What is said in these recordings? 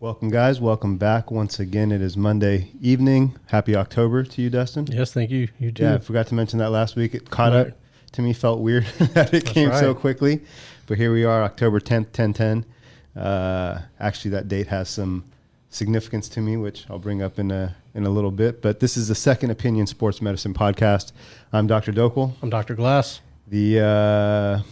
Welcome, guys. Welcome back. Once again, it is Monday evening. Happy October to you, Dustin. Yes, thank you. You too. Yeah, I forgot to mention that last week. It caught up to me, felt weird that it came so quickly. But here we are, October 10th, 10/10. Actually, that date has some significance to me, which I'll bring up in a little bit. But this is the Second Opinion Sports Medicine Podcast. I'm Dr. Dokel. I'm Dr. Glass. The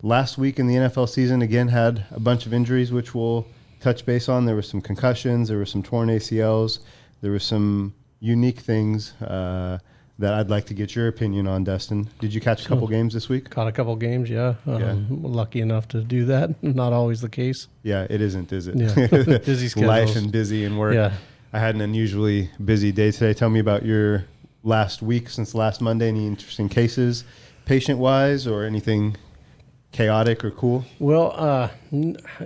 last week in the NFL season, again, had a bunch of injuries, which we'll touch base on. There were some concussions, there were some torn ACLs, there were some unique things that I'd like to get your opinion on, Dustin. Did you catch a couple games this week? Caught a couple games, yeah. Lucky enough to do that. Not always the case. Yeah, it isn't, is it? Yeah. Busy schedules. Life and busy and work. Yeah. I had an unusually busy day today. Tell me about your last week since last Monday. Any interesting cases, patient-wise, or anything chaotic or cool? Well,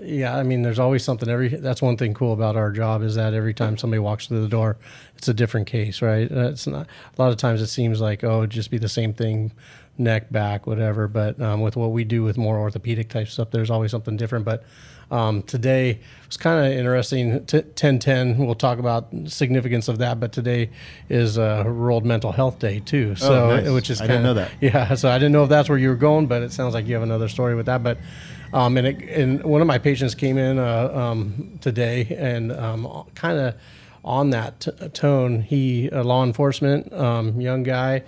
yeah, I mean, there's always something. That's one thing cool about our job is that every time somebody walks through the door, it's a different case, right? It's not, a lot of times it seems like, it'd just be the same thing, neck, back, whatever. But with what we do with more orthopedic type stuff, there's always something different. But today was kind of interesting. 10/10, we'll talk about significance of that, but today is World Mental Health Day too. So, nice. Which is I didn't know that. Yeah, so I didn't know if that's where you were going, but it sounds like you have another story with that. But and one of my patients came in today, and kind of on that tone, he law enforcement, young guy.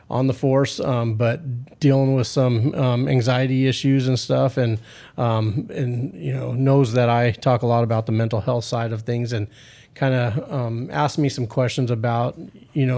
On the force, but dealing with some anxiety issues and stuff, and knows that I talk a lot about the mental health side of things, and kind of asked me some questions about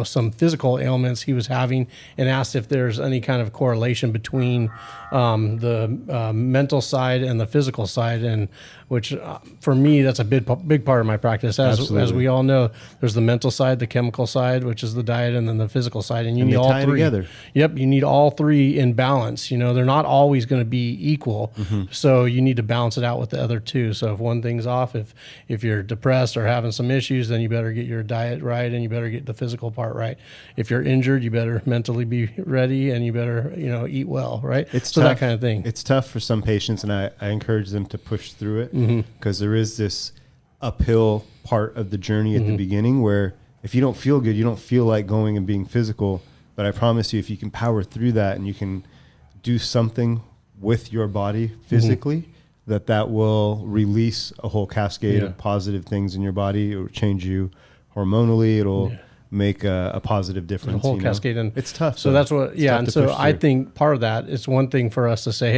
some physical ailments he was having, and asked if there's any kind of correlation between the mental side and the physical side, and which for me that's a big part of my practice. As we all know, there's the mental side, the chemical side, which is the diet, and then the physical side, and you need all three together. Yep, you need all three in balance. They're not always going to be equal, so you need to balance it out with the other two. So if one thing's off, if you're depressed or having some issues, then you better get your diet right, and you better get the physical part right. If you're injured, you better mentally be ready, and you better eat well, right? It's so tough. That kind of thing. It's tough for some patients, and I encourage them to push through it, because there is this uphill part of the journey at the beginning where if you don't feel good, you don't feel like going and being physical. But I promise you, if you can power through that and you can do something with your body physically, that will release a whole cascade of positive things in your body. It will change you hormonally. It'll make a positive difference. The whole cascade. And it's tough. So that's what, and so I think part of that, it's one thing for us to say,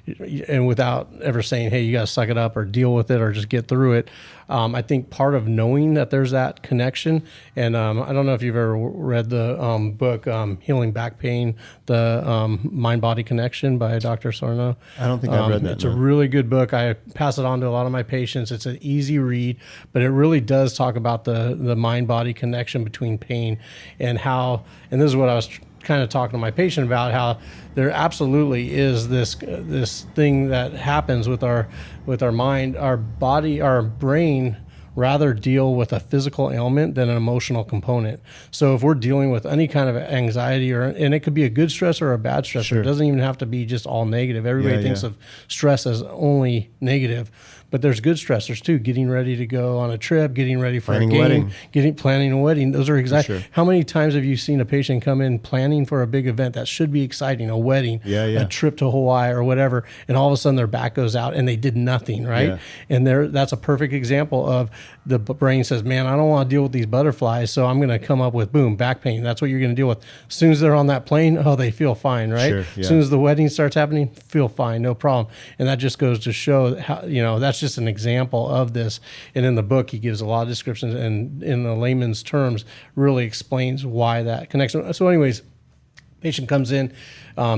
hey, and without ever saying, hey, you got to suck it up or deal with it or just get through it. I think part of knowing that there's that connection, and I don't know if you've ever read the book Healing Back Pain, the Mind-Body Connection by Dr. Sorno. I don't think I've read that. It's a really good book. I pass it on to a lot of my patients. It's an easy read, but it really does talk about the mind-body connection between pain and how, and this is what I was kind of talking to my patient about, how there absolutely is this thing that happens with our mind, our body, our brain rather deal with a physical ailment than an emotional component. So if we're dealing with any kind of anxiety, and it could be a good stress or a bad stress, it doesn't even have to be just all negative. Everybody thinks of stress as only negative, but there's good stressors too. Getting ready to go on a trip, getting ready for a game, planning a wedding. Those are exactly. How many times have you seen a patient come in planning for a big event that should be exciting, a wedding, a trip to Hawaii or whatever, and all of a sudden their back goes out and they did nothing, right? Yeah. And that's a perfect example of the brain says, man, I don't want to deal with these butterflies, so I'm going to come up with, boom, back pain. That's what you're going to deal with. As soon as they're on that plane, they feel fine, right? As soon as the wedding starts happening, feel fine, no problem. And that just goes to show how, that's just an example of this. And in the book, he gives a lot of descriptions, and in the layman's terms, really explains why that connection. So anyways, patient comes in,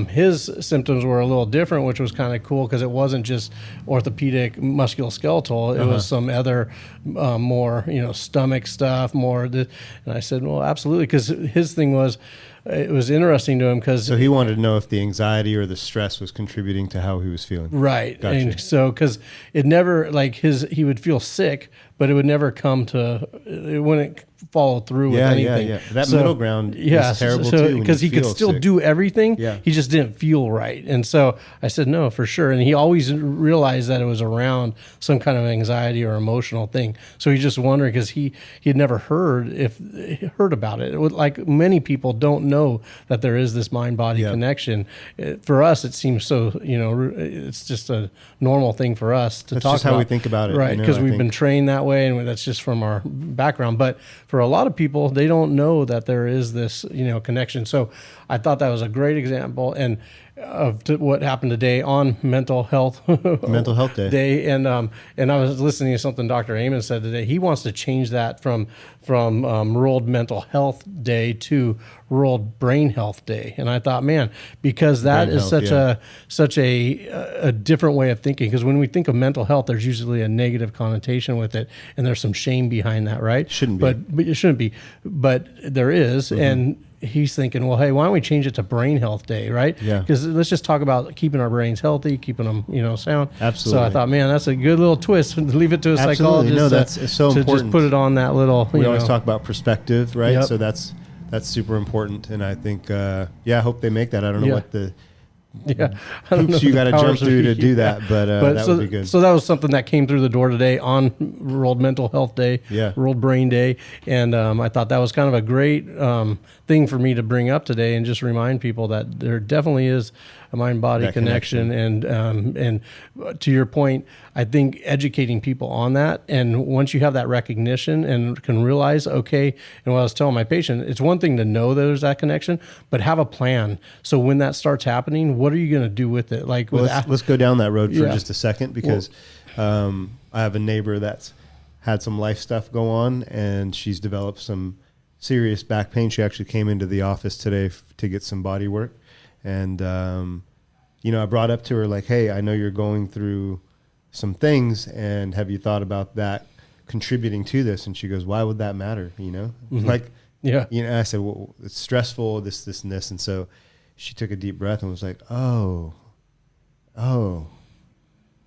his symptoms were a little different, which was kind of cool because it wasn't just orthopedic musculoskeletal. It was some other more, stomach stuff, more. And I said, well, absolutely, because his thing was, it was interesting to him because... So he wanted to know if the anxiety or the stress was contributing to how he was feeling. Right. Gotcha. And so, because it never, he would feel sick, but it would never come to, it wouldn't follow through with anything. That middle ground is terrible too. Because he could still do everything. Yeah. He just didn't feel right. And so I said, no, for sure. And he always realized that it was around some kind of anxiety or emotional thing. So he's just wondering, because he had never heard about it. Like many people don't know that there is this mind-body connection. For us, it seems so, it's just a normal thing for us to talk about. That's just how we think about it. Right, because we've been trained that way, and that's just from our background. But for a lot of people, they don't know that there is this, connection. So I thought that was a great example of what happened today on Mental Health Day. And I was listening to something Dr. Amen said today. He wants to change that from World Mental Health Day to World Brain Health Day. And I thought, man, because that is such a different way of thinking. Because when we think of mental health, there's usually a negative connotation with it, and there's some shame behind that, right? Shouldn't be. But it shouldn't be. But there is, and he's thinking, well, hey, why don't we change it to Brain Health Day, right? Yeah. Because let's just talk about keeping our brains healthy, keeping them, sound. Absolutely. So I thought, man, that's a good little twist. Leave it to a psychologist. No, that's so important. To just put it on that little. We always talk about perspective, right? Yep. So that's super important, and I think, I hope they make that. I don't know what the hoops you got to jump through to do that, but that would be good. So that was something that came through the door today on World Mental Health Day, World Brain Day, and I thought that was kind of a great thing for me to bring up today and just remind people that there definitely is a mind-body connection. And to your point, I think educating people on that, and once you have that recognition and can realize, okay, and what I was telling my patient, it's one thing to know that there's that connection, but have a plan. So when that starts happening, what are you going to do with it? Like, let's go down that road for just a second, because I have a neighbor that's had some life stuff go on, and she's developed some serious back pain. She actually came into the office today to get some body work. And, I brought up to her, like, hey, I know you're going through some things, and have you thought about that contributing to this? And she goes, why would that matter? Like, I said, well, it's stressful, this, and this. And so she took a deep breath and was like, oh,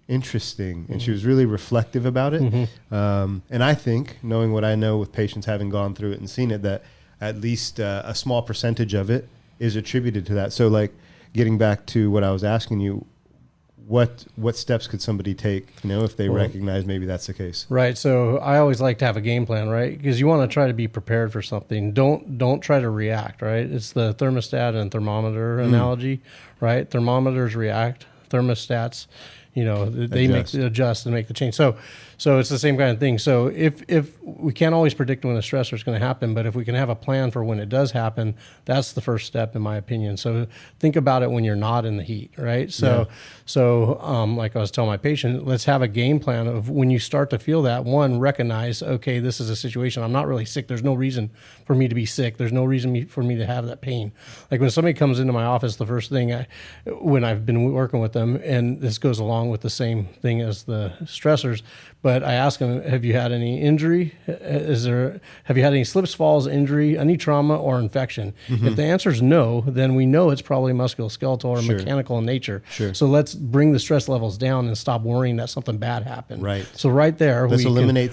interesting. And she was really reflective about it. And I think, knowing what I know with patients having gone through it and seen it, that at least a small percentage of it is attributed to that. So, like, getting back to what I was asking you, what steps could somebody take, if they recognize maybe that's the case? Right. So I always like to have a game plan, right? Because you want to try to be prepared for something. Don't try to react, right? It's the thermostat and thermometer analogy, right? Thermometers react, thermostats, they adjust and make the change. So it's the same kind of thing. So if we can't always predict when a stressor is going to happen, but if we can have a plan for when it does happen, that's the first step, in my opinion. So think about it when you're not in the heat, right? So like I was telling my patient, let's have a game plan of when you start to feel that. One, recognize, okay, this is a situation. I'm not really sick. There's no reason for me to be sick. There's no reason for me to have that pain. Like when somebody comes into my office, the first thing when I've been working with them, and this goes along with the same thing as the stressors, but I ask them, have you had any injury? Have you had any slips, falls, injury, any trauma or infection? If the answer is no, then we know it's probably musculoskeletal or mechanical in nature. So let's bring the stress levels down and stop worrying that something bad happened. Right. So right there, let's eliminate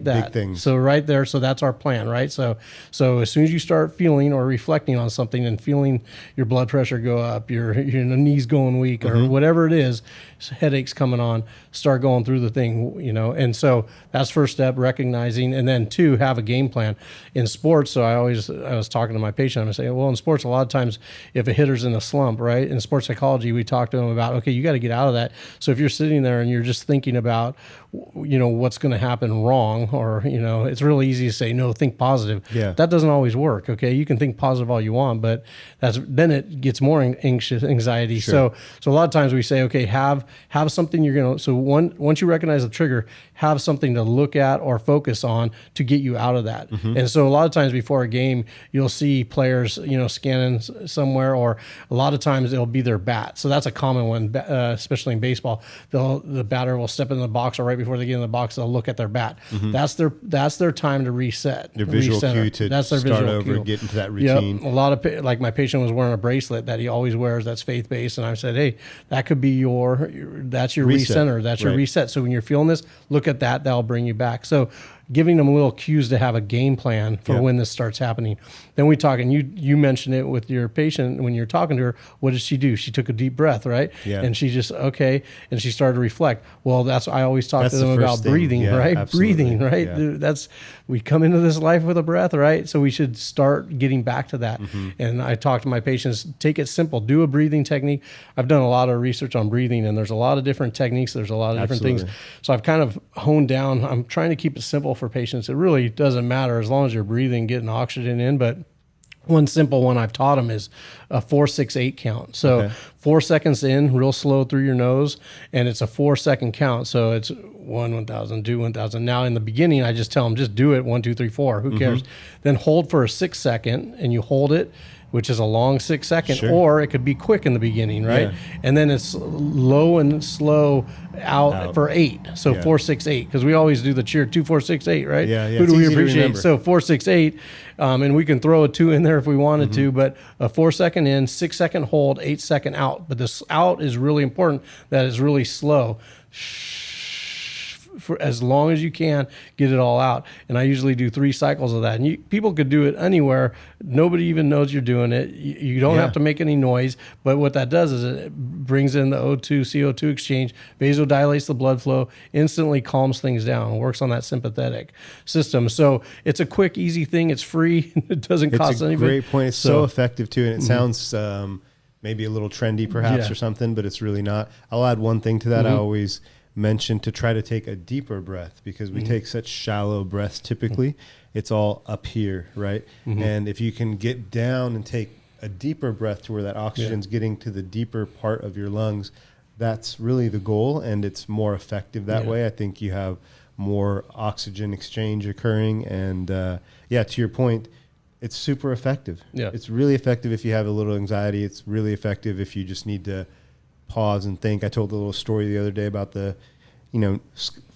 that. Big things. So right there, so that's our plan, right? So as soon as you start feeling or reflecting on something and feeling your blood pressure go up, your knees going weak, or whatever it is, headaches coming on, start going through the thing, and so that's first step, recognizing, and then two, have a game plan. In sports, so I was talking to my patient, I'm saying, well, in sports, a lot of times if a hitter's in a slump, right, in sports psychology, we talk to them about, okay, you got to get out of that. So if you're sitting there and you're just thinking about, what's going to happen wrong, or, it's really easy to say, no, think positive. Yeah. That doesn't always work, okay? You can think positive all you want, but then it gets more anxiety. So a lot of times we say, okay, have something you're going to, so once you recognize the trigger, have something to look at or focus on to get you out of that. And so a lot of times before a game, you'll see players, scanning somewhere, or a lot of times it'll be their bat. So that's a common one, especially in baseball. The batter will step in the box, or right before they get in the box, they'll look at their bat. That's their time to reset. Their visual cue to start over, get into that routine. Yep. A lot of, like my patient was wearing a bracelet that he always wears that's faith-based, and I said, hey, that could be that's your recenter, that's your reset. So when you're feeling this, look at that, that'll bring you back. So giving them little cues to have a game plan for when this starts happening. Then we talk, and you mentioned it with your patient when you're talking to her. What did she do? She took a deep breath, right? Yeah. And she just, and she started to reflect. Well, I always talk to them about breathing, right? Absolutely. Breathing, right? Yeah. We come into this life with a breath, right? So we should start getting back to that. And I talk to my patients, take it simple, do a breathing technique. I've done a lot of research on breathing, and there's a lot of different techniques. There's a lot of different things. So I've kind of honed down. I'm trying to keep it simple for patients. It really doesn't matter as long as you're breathing, getting oxygen in, but one simple one I've taught them is a 4-6-8 count. So 4 seconds in, real slow through your nose, and it's a 4-second count. So it's 1,000, 2, 1,000. Now in the beginning, I just tell them, just do it 1, 2, 3, 4. Who cares? Then hold for a 6 second, and you hold it, which is a long 6 second, or it could be quick in the beginning, right? Yeah. And then it's low and slow out. For 8. So 4, 6, 8, because we always do the cheer 2, 4, 6, 8, right? Yeah. Who do we appreciate? So 4, 6, 8, and we can throw a 2 in there if we wanted to, but a 4 second in, 6 second hold, 8 second out. But this out is really important. That is really slow. For as long as you can, get it all out. And I usually do 3 cycles of that. And people could do it anywhere. Nobody even knows you're doing it. You don't have to make any noise. But what that does is it brings in the O2, CO2 exchange, vasodilates the blood flow, instantly calms things down, works on that sympathetic system. So it's a quick, easy thing. It's free. It doesn't cost anything. It's a great point. It's so effective too. And it sounds maybe a little trendy perhaps or something, but it's really not. I'll add one thing to that. I always mention to try to take a deeper breath, because we take such shallow breaths typically. It's all up here, right? And if you can get down and take a deeper breath to where that oxygen's getting to the deeper part of your lungs, that's really the goal, and it's more effective that way. I think you have more oxygen exchange occurring, and to your point, it's super effective. It's really effective if you have a little anxiety. It's really effective if you just need to pause and think. I told a little story the other day about the,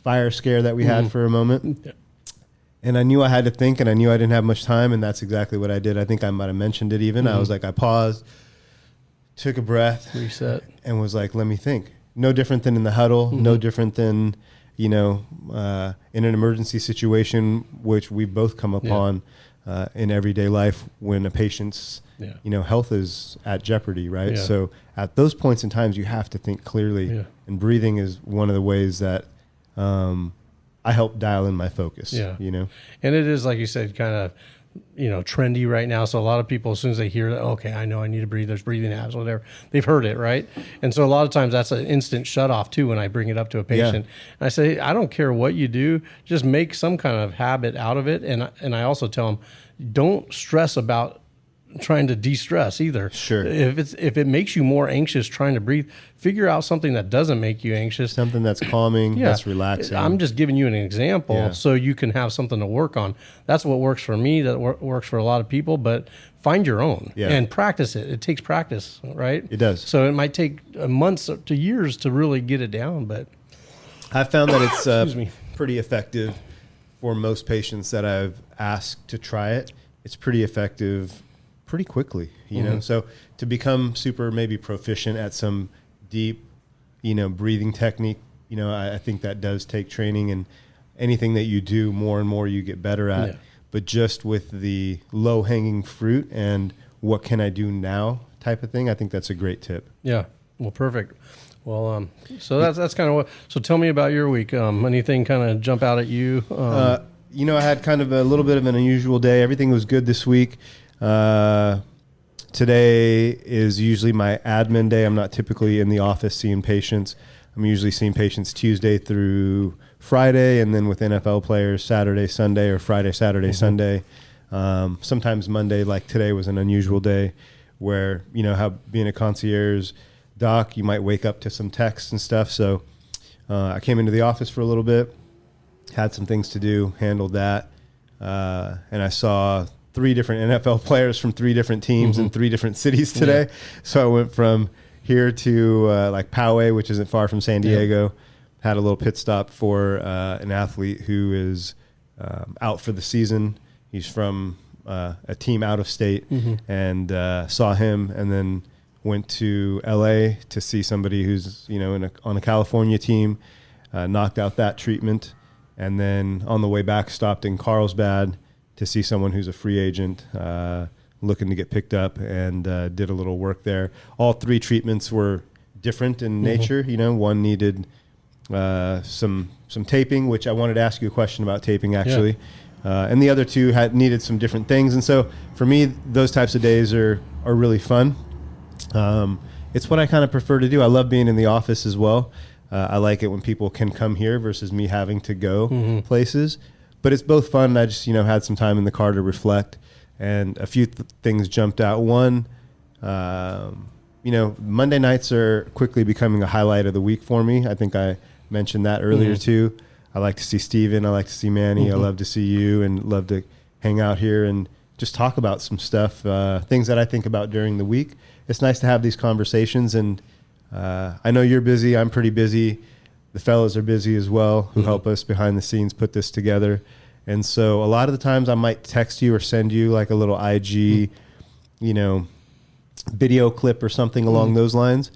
fire scare that we had for a moment. And I knew I had to think, and I knew I didn't have much time, and that's exactly what I did. I think I might have mentioned it even. I was like, I paused, took a breath, reset, and was like, let me think. No different than in the huddle, no different than, in an emergency situation, which we've both come upon in everyday life when a patient's health is at jeopardy, right? So at those points in times, you have to think clearly, and breathing is one of the ways that I help dial in my focus. And it is, like you said, kind of trendy right now. So a lot of people, as soon as they hear that, okay, I know I need to breathe, there's breathing apps, whatever, they've heard it, right? And so a lot of times that's an instant shut off too when I bring it up to a patient. And I say, I don't care what you do, just make some kind of habit out of it. And I also tell them, don't stress about trying to de-stress either. If it makes you more anxious trying to breathe, figure out something that doesn't make you anxious. Something that's calming, that's relaxing. I'm just giving you an example so you can have something to work on. That's what works for me. That works for a lot of people, but find your own and practice it. It takes practice, right? It does. So it might take months to years to really get it down, but I found that it's pretty effective for most patients that I've asked to try it. It's pretty effective pretty quickly, So to become super maybe proficient at some deep, breathing technique, I think that does take training, and anything that you do more and more you get better at. But just with the low hanging fruit and what can I do now type of thing, I think that's a great tip. Yeah. Well, perfect. Well, so that's kind of what, so tell me about your week. Anything kind of jump out at you? I had kind of a little bit of an unusual day. Everything was good this week. Today is usually my admin day. I'm not typically in the office seeing patients. I'm usually seeing patients Tuesday through Friday, and then with NFL players Saturday, Sunday, or Friday, Saturday, Sunday. Sometimes Monday, like today, was an unusual day where, how being a concierge doc, you might wake up to some texts and stuff. So I came into the office for a little bit, had some things to do, handled that, and I saw 3 different NFL players from 3 different teams in 3 different cities today. So I went from here to like Poway, which isn't far from San Diego. Had a little pit stop for an athlete who is out for the season. He's from a team out of state, and saw him, and then went to LA to see somebody who's on a California team. Knocked out that treatment, And then on the way back, stopped in Carlsbad to see someone who's a free agent looking to get picked up, and did a little work there. All 3 treatments were different in nature. You know, one needed some taping, which I wanted to ask you a question about taping actually. And the other 2 needed some different things. And so for me, those types of days are really fun. It's what I kind of prefer to do. I love being in the office as well. I like it when people can come here versus me having to go places. But it's both fun. I just, had some time in the car to reflect, and a few things jumped out. One, Monday nights are quickly becoming a highlight of the week for me. I think I mentioned that earlier too. I like to see Steven. I like to see Manny. I love to see you, and love to hang out here and just talk about some stuff, things that I think about during the week. It's nice to have these conversations, and I know you're busy. I'm pretty busy. The fellows are busy as well, who help us behind the scenes put this together. And so a lot of the times I might text you or send you like a little IG, video clip or something along those lines.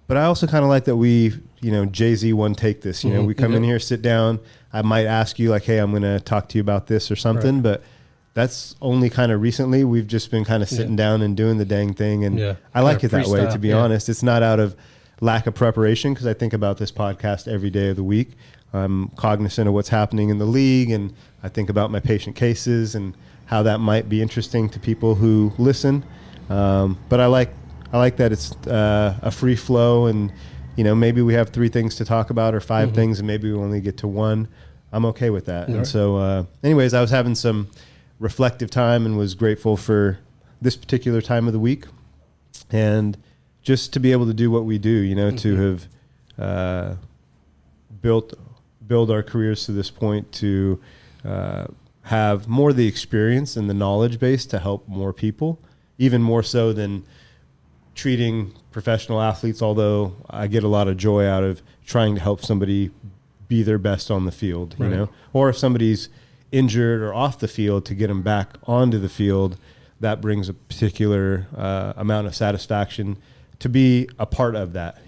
But I also kind of like that we, Jay-Z one take this, we come in here, sit down. I might ask you like, hey, I'm going to talk to you about this or something. Right. But that's only kind of recently. We've just been kind of sitting down and doing the dang thing. And I like it that way, to be honest. It's not out of lack of preparation, because I think about this podcast every day of the week. I'm cognizant of what's happening in the league, and I think about my patient cases and how that might be interesting to people who listen. But I like that it's a free flow, and maybe we have 3 things to talk about or 5 things, and maybe we only get to 1. I'm okay with that. And so anyways, I was having some reflective time and was grateful for this particular time of the week, and just to be able to do what we do, to have build our careers to this point, to have more of the experience and the knowledge base to help more people, even more so than treating professional athletes, although I get a lot of joy out of trying to help somebody be their best on the field, or if somebody's injured or off the field, to get them back onto the field. That brings a particular amount of satisfaction to be a part of that,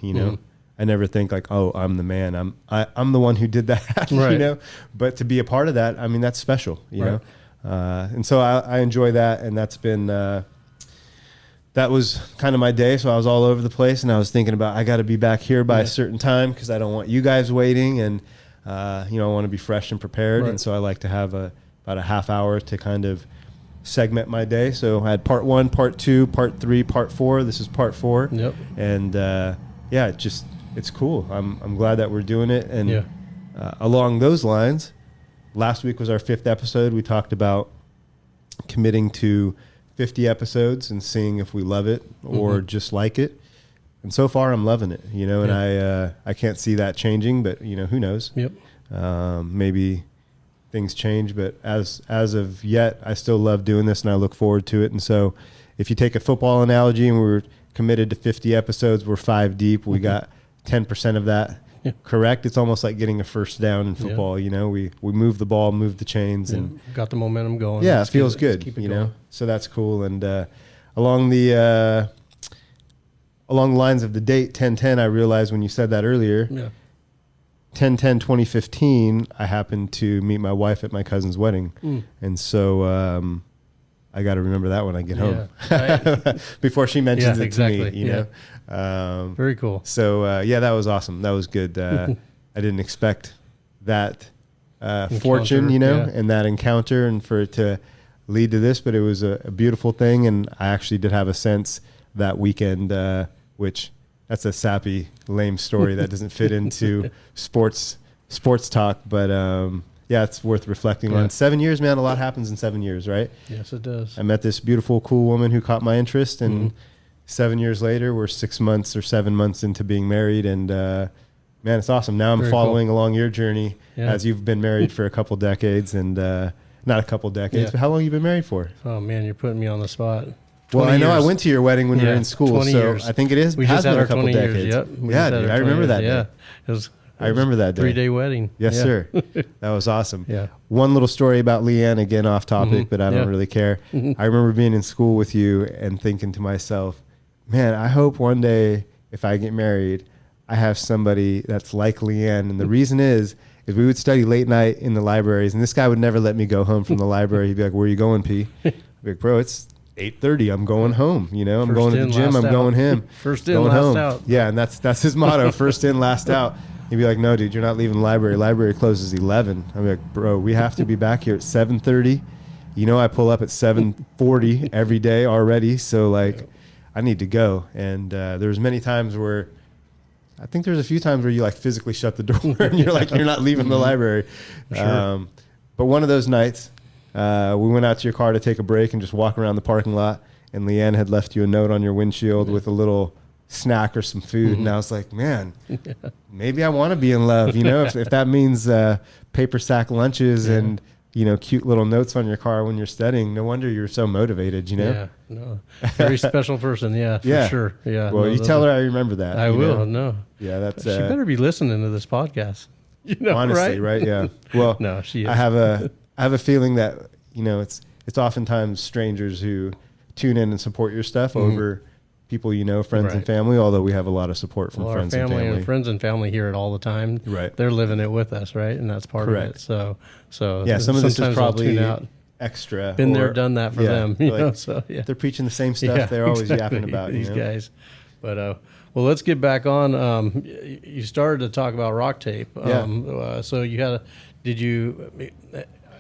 I never think like, oh, I'm the man. I'm the one who did that, But to be a part of that, I mean, that's special, you know. And so I enjoy that, and that's been that was kind of my day. So I was all over the place, and I was thinking about I got to be back here by a certain time, because I don't want you guys waiting, and I want to be fresh and prepared, and so I like to have about a half hour to kind of segment my day. So I had part 1, part 2, part 3, part 4. This is part 4. Yep. And it's cool. I'm glad that we're doing it. And along those lines, last week was our 5th episode. We talked about committing to 50 episodes and seeing if we love it or just like it. And so far I'm loving it, and I can't see that changing, but who knows? Yep. Maybe things change, but as of yet, I still love doing this, and I look forward to it. And so if you take a football analogy, and we're committed to 50 episodes, we're 5 deep, we got 10% of that correct. It's almost like getting a first down in football. We move the ball, move the chains, and got the momentum going. Yeah, it feels good, going. So that's cool. And along the lines of the date 10/10, I realized when you said that earlier, 10/10/2015, I happened to meet my wife at my cousin's wedding. And so I got to remember that when I get home before she mentions it to me, you know. Very cool. So that was awesome. That was good. I didn't expect that fortune, and that encounter, and for it to lead to this, but it was a beautiful thing. And I actually did have a sense that weekend, which that's a sappy, lame story that doesn't fit into sports talk, but it's worth reflecting on. 7 years, man, a lot happens in 7 years, right? Yes, it does. I met this beautiful, cool woman who caught my interest, and 7 years later, we're 6 months or 7 months into being married, and man, it's awesome. Now I'm Very following cool. along your journey as you've been married for a couple decades, and not a couple decades, but how long have you been married for? Oh man, you're putting me on the spot. Well, I know I went to your wedding when we were in school, so years. I think it is. We has just been a couple decades. Yep. Yeah, dude, I remember that day. I remember that day. 3-day wedding. Yes, sir. That was awesome. One little story about Leanne, again off topic, but I don't really care. I remember being in school with you and thinking to myself, man, I hope one day if I get married, I have somebody that's like Leanne. And the reason is is we would study late night in the libraries, and this guy would never let me go home from the library. He'd be like, "Where are you going, P?" I'd be like, "Bro, it's 8:30. I'm going home. You know, I'm going to the gym. I'm going him. First in, going last home." out. Yeah, and that's his motto. First in, last out. He'd be like, "No, dude, you're not leaving the library. Library closes 11." I'd be like, "Bro, we have to be back here at 7:30. You know, I pull up at 7:40 every day already. So like, I need to go." And there's many times where, I think there's a few times where you like physically shut the door and you're like, you're not leaving the library. Sure. But one of those nights, we went out to your car to take a break and just walk around the parking lot, and Leanne had left you a note on your windshield with a little snack or some food. And I was like, man, maybe I want to be in love, you know, if that means paper sack lunches and, you know, cute little notes on your car when you're studying. No wonder you're so motivated, you know? Yeah, no. Very special person, for sure. Yeah. Well, no, you tell her I remember that. I will, know? no. Yeah, that's... she better be listening to this podcast. You know, honestly, right? Yeah. Well, no, she is. I have a feeling that, you know, it's oftentimes strangers who tune in and support your stuff over people, you know, friends and family, although we have a lot of support from friends and family. And friends and family hear it all the time. Right. They're living it with us, right? And that's part of it. So yeah, some of this is probably out. Extra. Been there, done that for them. You know, so they're preaching the same stuff they're always yapping about. These you know? guys. But well, let's get back on. You started to talk about Rocktape. So you had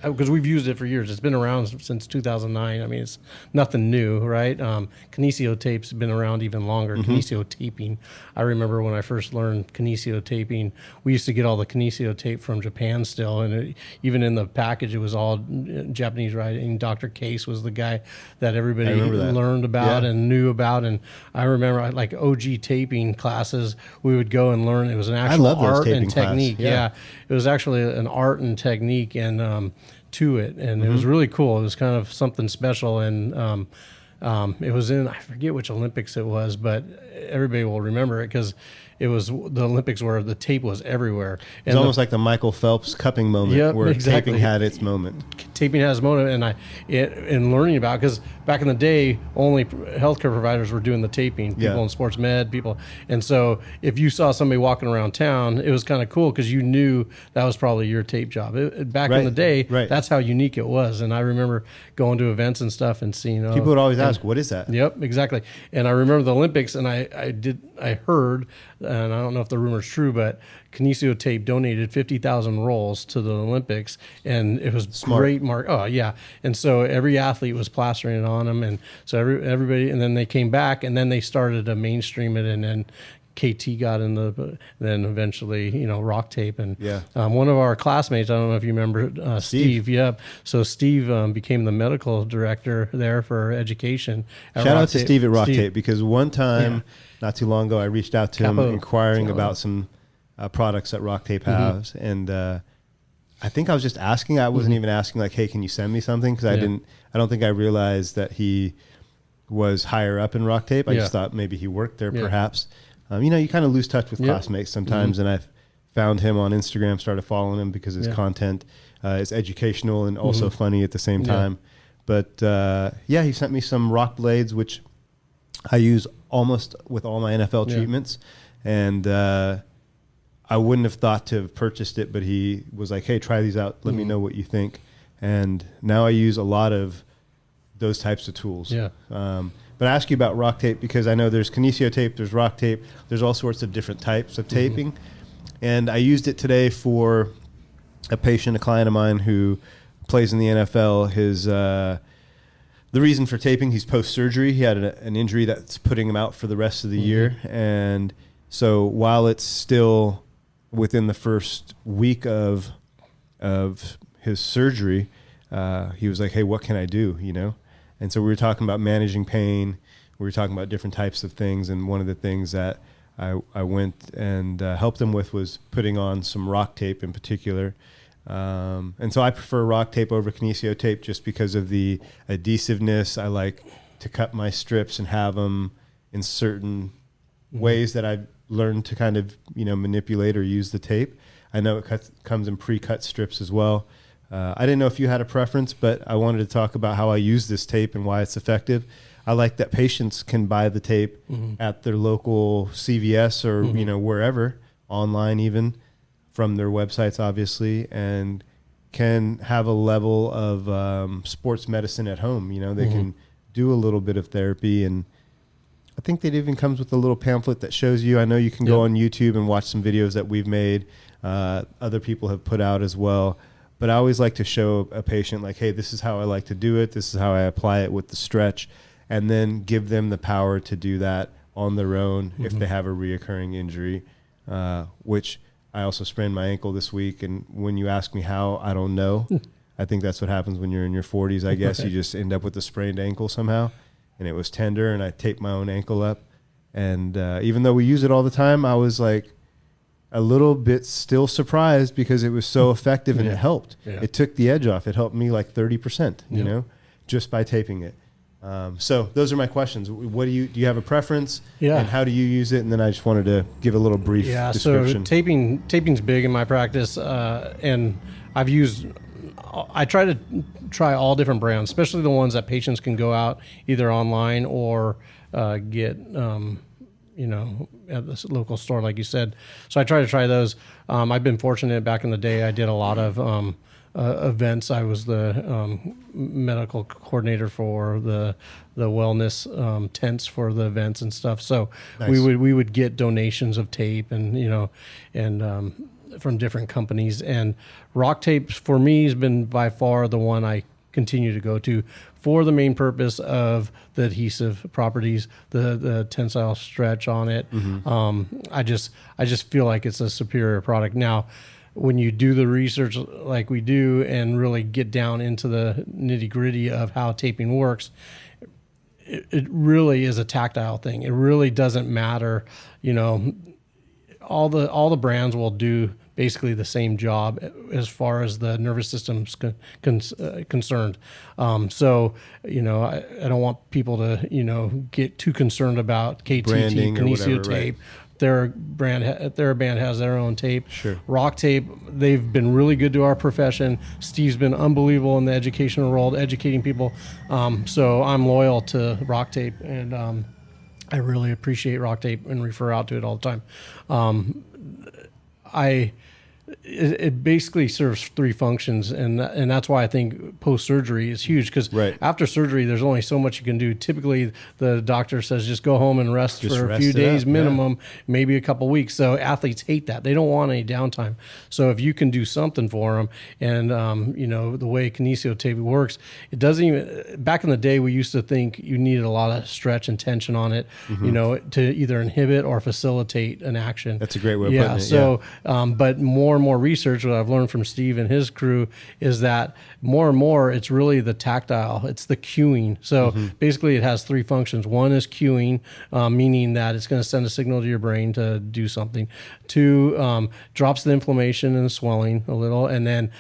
because we've used it for years. It's been around since 2009. I mean, it's nothing new, right? Kinesio tape's been around even longer. Kinesio taping. I remember when I first learned kinesio taping, we used to get all the kinesio tape from Japan still, and even in the package, it was all Japanese writing. Dr. Case was the guy that everybody learned about and knew about. And I remember, like OG taping classes, we would go and learn. It was an actual art and technique. Yeah, it was actually an art and technique and to it, and it was really cool. It was kind of something special, and it was in, I forget which Olympics it was, but everybody will remember it because it was the Olympics where the tape was everywhere. It's almost like the Michael Phelps cupping moment where taping had its moment. Taping has its moment, and in learning about, because back in the day, only healthcare providers were doing the taping, people in sports med, people. And so if you saw somebody walking around town, it was kind of cool because you knew that was probably your tape job. Back in the day, that's how unique it was. And I remember going to events and stuff and seeing... people would always ask, what is that? Yep, exactly. And I remember the Olympics, and I heard, and I don't know if the rumor's true, but Kinesio Tape donated 50,000 rolls to the Olympics, and it was great mark. Oh yeah, and so every athlete was plastering it on them, and so everybody, and then they came back, and then they started to mainstream it, and then KT got in then eventually, you know, Rocktape, and one of our classmates, I don't know if you remember, Steve. Yep. So Steve became the medical director there for education. Shout out to Steve at Rocktape, because one time, not too long ago, I reached out to him inquiring about some products that Rocktape has, and I think I was just asking. I wasn't even asking like, "Hey, can you send me something?" Because I don't think I realized that he was higher up in Rocktape. I just thought maybe he worked there, perhaps. You know, you kind of lose touch with classmates sometimes, and I found him on Instagram, started following him because his content is educational and also funny at the same time. But he sent me some rock blades, which I use almost with all my NFL treatments, and I wouldn't have thought to have purchased it, but he was like, "Hey, try these out. Let me know what you think." And now I use a lot of those types of tools. But I ask you about Rocktape because I know there's Kinesio tape, there's Rocktape, there's all sorts of different types of taping. And I used it today for a patient, a client of mine who plays in the NFL. His the reason for taping, he's post-surgery. He had an injury that's putting him out for the rest of the year. And so while it's still within the first week of his surgery, he was like, "Hey, what can I do?" You know? And so we were talking about managing pain. We were talking about different types of things. And one of the things that I went and helped him with was putting on some Rocktape in particular. And so I prefer Rocktape over Kinesio tape just because of the adhesiveness. I like to cut my strips and have them in certain ways that I've learned to kind of, you know, manipulate or use the tape. I know it comes in pre-cut strips as well. I didn't know if you had a preference, but I wanted to talk about how I use this tape and why it's effective. I like that patients can buy the tape at their local CVS or you know, wherever, online even, from their websites, obviously, and can have a level of sports medicine at home. You know, they can do a little bit of therapy, and I think it even comes with a little pamphlet that shows you. I know you can go on YouTube and watch some videos that we've made, other people have put out as well. But I always like to show a patient, like, hey, this is how I like to do it. This is how I apply it with the stretch, and then give them the power to do that on their own if they have a reoccurring injury, which I also sprained my ankle this week. And when you ask me how, I don't know. I think that's what happens when you're in your 40s, I guess. You just end up with a sprained ankle somehow. And it was tender, and I taped my own ankle up. And even though we use it all the time, I was like a little bit still surprised because it was so effective and it helped. Yeah. It took the edge off. It helped me like 30%, you know, just by taping it. So those are my questions. What do you have a preference? Yeah. And how do you use it? And then I just wanted to give a little brief description. So taping's big in my practice. And I try to try all different brands, especially the ones that patients can go out either online or get, at the local store, like you said. So I try to try those. I've been fortunate back in the day. I did a lot of events. I was the medical coordinator for the wellness tents for the events and stuff. So nice. we would get donations of tape and from different companies. And Rocktape for me has been by far the one I continue to go to for the main purpose of the adhesive properties, the tensile stretch on it. I just feel like it's a superior product. Now, when you do the research like we do and really get down into the nitty gritty of how taping works, it really is a tactile thing. It really doesn't matter. All the brands will do basically the same job as far as the nervous system's concerned. So, I don't want people to, get too concerned about KTT, branding, kinesio tape. Right. TheraBand has their own tape. Sure. Rocktape, they've been really good to our profession. Steve's been unbelievable in the educational world, educating people. So I'm loyal to Rocktape, and I really appreciate Rocktape and refer out to it all the time. It basically serves three functions, and that's why I think post-surgery is huge, because after surgery, there's only so much you can do. Typically, the doctor says just go home and rest for a few days minimum, maybe a couple weeks. So athletes hate that. They don't want any downtime. So if you can do something for them, and the way kinesio tape works, it doesn't even. Back in the day, we used to think you needed a lot of stretch and tension on it, to either inhibit or facilitate an action. That's a great way of putting it. So, but more and more research, what I've learned from Steve and his crew, is that more and more it's really the tactile, it's the cueing. So basically it has three functions. One is cueing, meaning that it's going to send a signal to your brain to do something. Two, drops the inflammation and the swelling a little. And then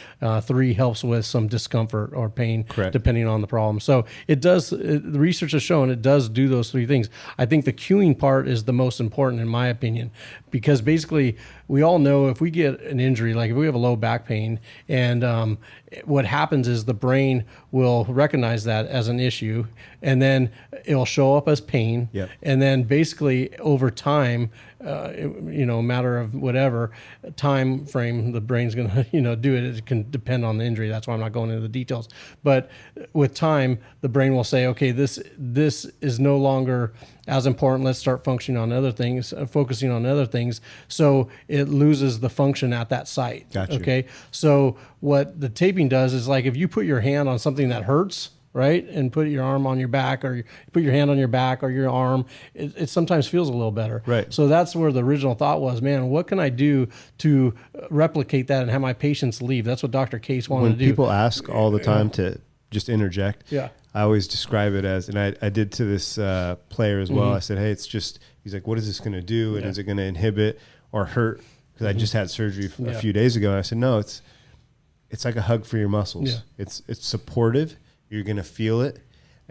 three, helps with some discomfort or pain, depending on the problem. So the research has shown it does do those three things. I think the cueing part is the most important in my opinion, because basically we all know if we get an injury, like if we have a low back pain, and what happens is the brain will recognize that as an issue, and then it'll show up as pain. And then basically over time, matter of whatever time frame the brain's going to, do it. It can depend on the injury. That's why I'm not going into the details. But with time, the brain will say, okay, this is no longer as important. Let's start focusing on other things. So it loses the function at that site. Gotcha. Okay. So what the taping does is, like, if you put your hand on something that hurts, right, and put your arm on your back, or you put your hand on your back or your arm, it sometimes feels a little better. Right. So that's where the original thought was, man, what can I do to replicate that and have my patients leave? That's what Dr. Case wanted to do. When people ask all the time to just interject, I always describe it as, and I did to this player as well. I said, hey, he's like, what is this going to do? And is it going to inhibit or hurt? Because I just had surgery a few days ago. And I said, no, it's like a hug for your muscles. It's supportive. You're going to feel it,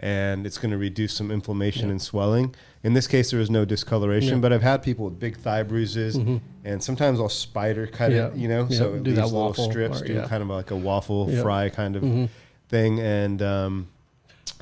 and it's going to reduce some inflammation and swelling. In this case, there was no discoloration, but I've had people with big thigh bruises, and sometimes I'll spider cut it, so it do leaves that little waffle, strips, do kind of like a waffle fry kind of thing. And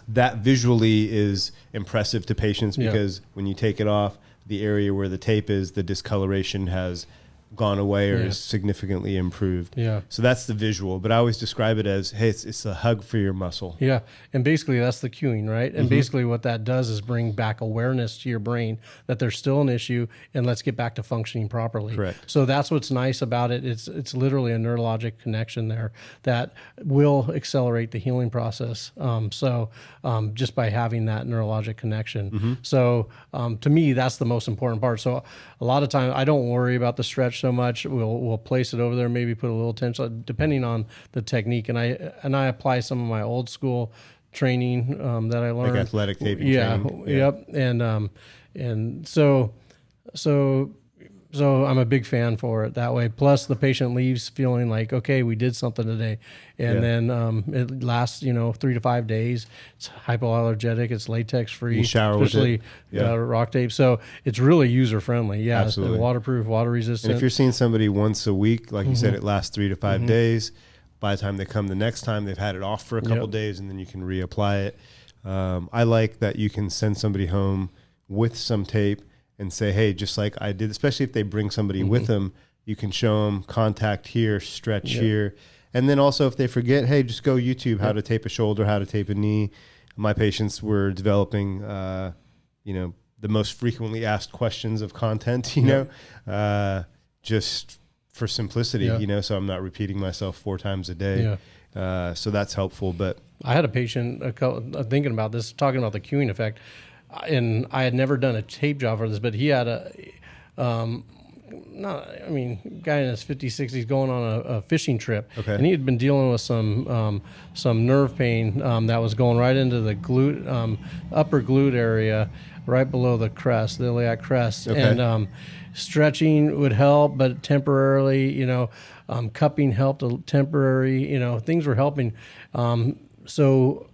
that visually is impressive to patients, because when you take it off, the area where the tape is, the discoloration has gone away or is significantly improved. Yeah. So that's the visual, but I always describe it as, hey, it's a hug for your muscle. Yeah. And basically that's the cueing, right? And basically what that does is bring back awareness to your brain that there's still an issue and let's get back to functioning properly. Correct. So that's what's nice about it. It's literally a neurologic connection there that will accelerate the healing process. Just by having that neurologic connection. So to me, that's the most important part. So a lot of times I don't worry about the stretch so much. We'll place it over there, maybe put a little tension, depending on the technique. And I apply some of my old school training that I learned, like athletic taping. Yep. And so I'm a big fan for it that way. Plus, the patient leaves feeling like, okay, we did something today, and then it lasts 3 to 5 days. It's hypoallergenic. It's latex free. You shower especially with it. Rocktape. So it's really user friendly. Yeah, absolutely. It's waterproof, water resistant. And if you're seeing somebody once a week, like you said, it lasts 3 to 5 days. By the time they come the next time, they've had it off for a couple days, and then you can reapply it. I like that you can send somebody home with some tape and say, hey, just like I did, especially if they bring somebody with them, you can show them contact here, stretch here. And then also if they forget, hey, just go YouTube, how to tape a shoulder, how to tape a knee. My patients were developing, the most frequently asked questions of content, just for simplicity, so I'm not repeating myself 4 times a day. So that's helpful. But I had a patient thinking about this, talking about the cueing effect. And I had never done a tape job for this, but he had guy in his 50s, 60s going on a fishing trip. Okay. And he had been dealing with some nerve pain that was going right into the upper glute area, right below the crest, the iliac crest. Okay. And stretching would help, but temporarily, cupping helped temporary, things were helping. So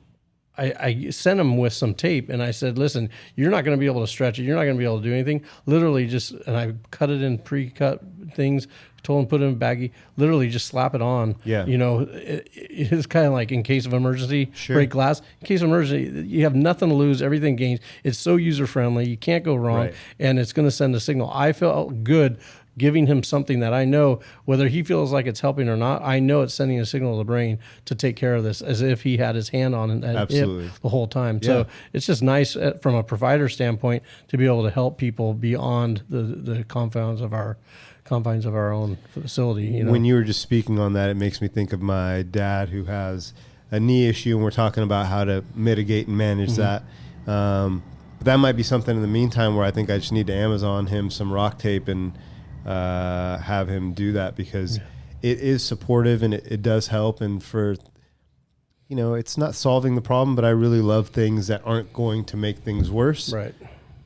I sent him with some tape and I said, listen, you're not going to be able to stretch it. You're not going to be able to do anything. Literally and I cut it in pre-cut things, told him put it in a baggie, literally just slap it on. Yeah. It's kind of like in case of emergency, Sure. break glass. In case of emergency, you have nothing to lose, everything gains. It's so user-friendly. You can't go wrong. Right. And it's going to send a signal. I felt good giving him something that I know, whether he feels like it's helping or not, I know it's sending a signal to the brain to take care of this as if he had his hand on it the whole time. Yeah. So it's just nice from a provider standpoint to be able to help people beyond the confines of our own facility. When you were just speaking on that, it makes me think of my dad who has a knee issue, and we're talking about how to mitigate and manage that. But that might be something in the meantime where I think I just need to Amazon him some Rocktape and have him do that, because it is supportive and it does help. And for, it's not solving the problem, but I really love things that aren't going to make things worse, right,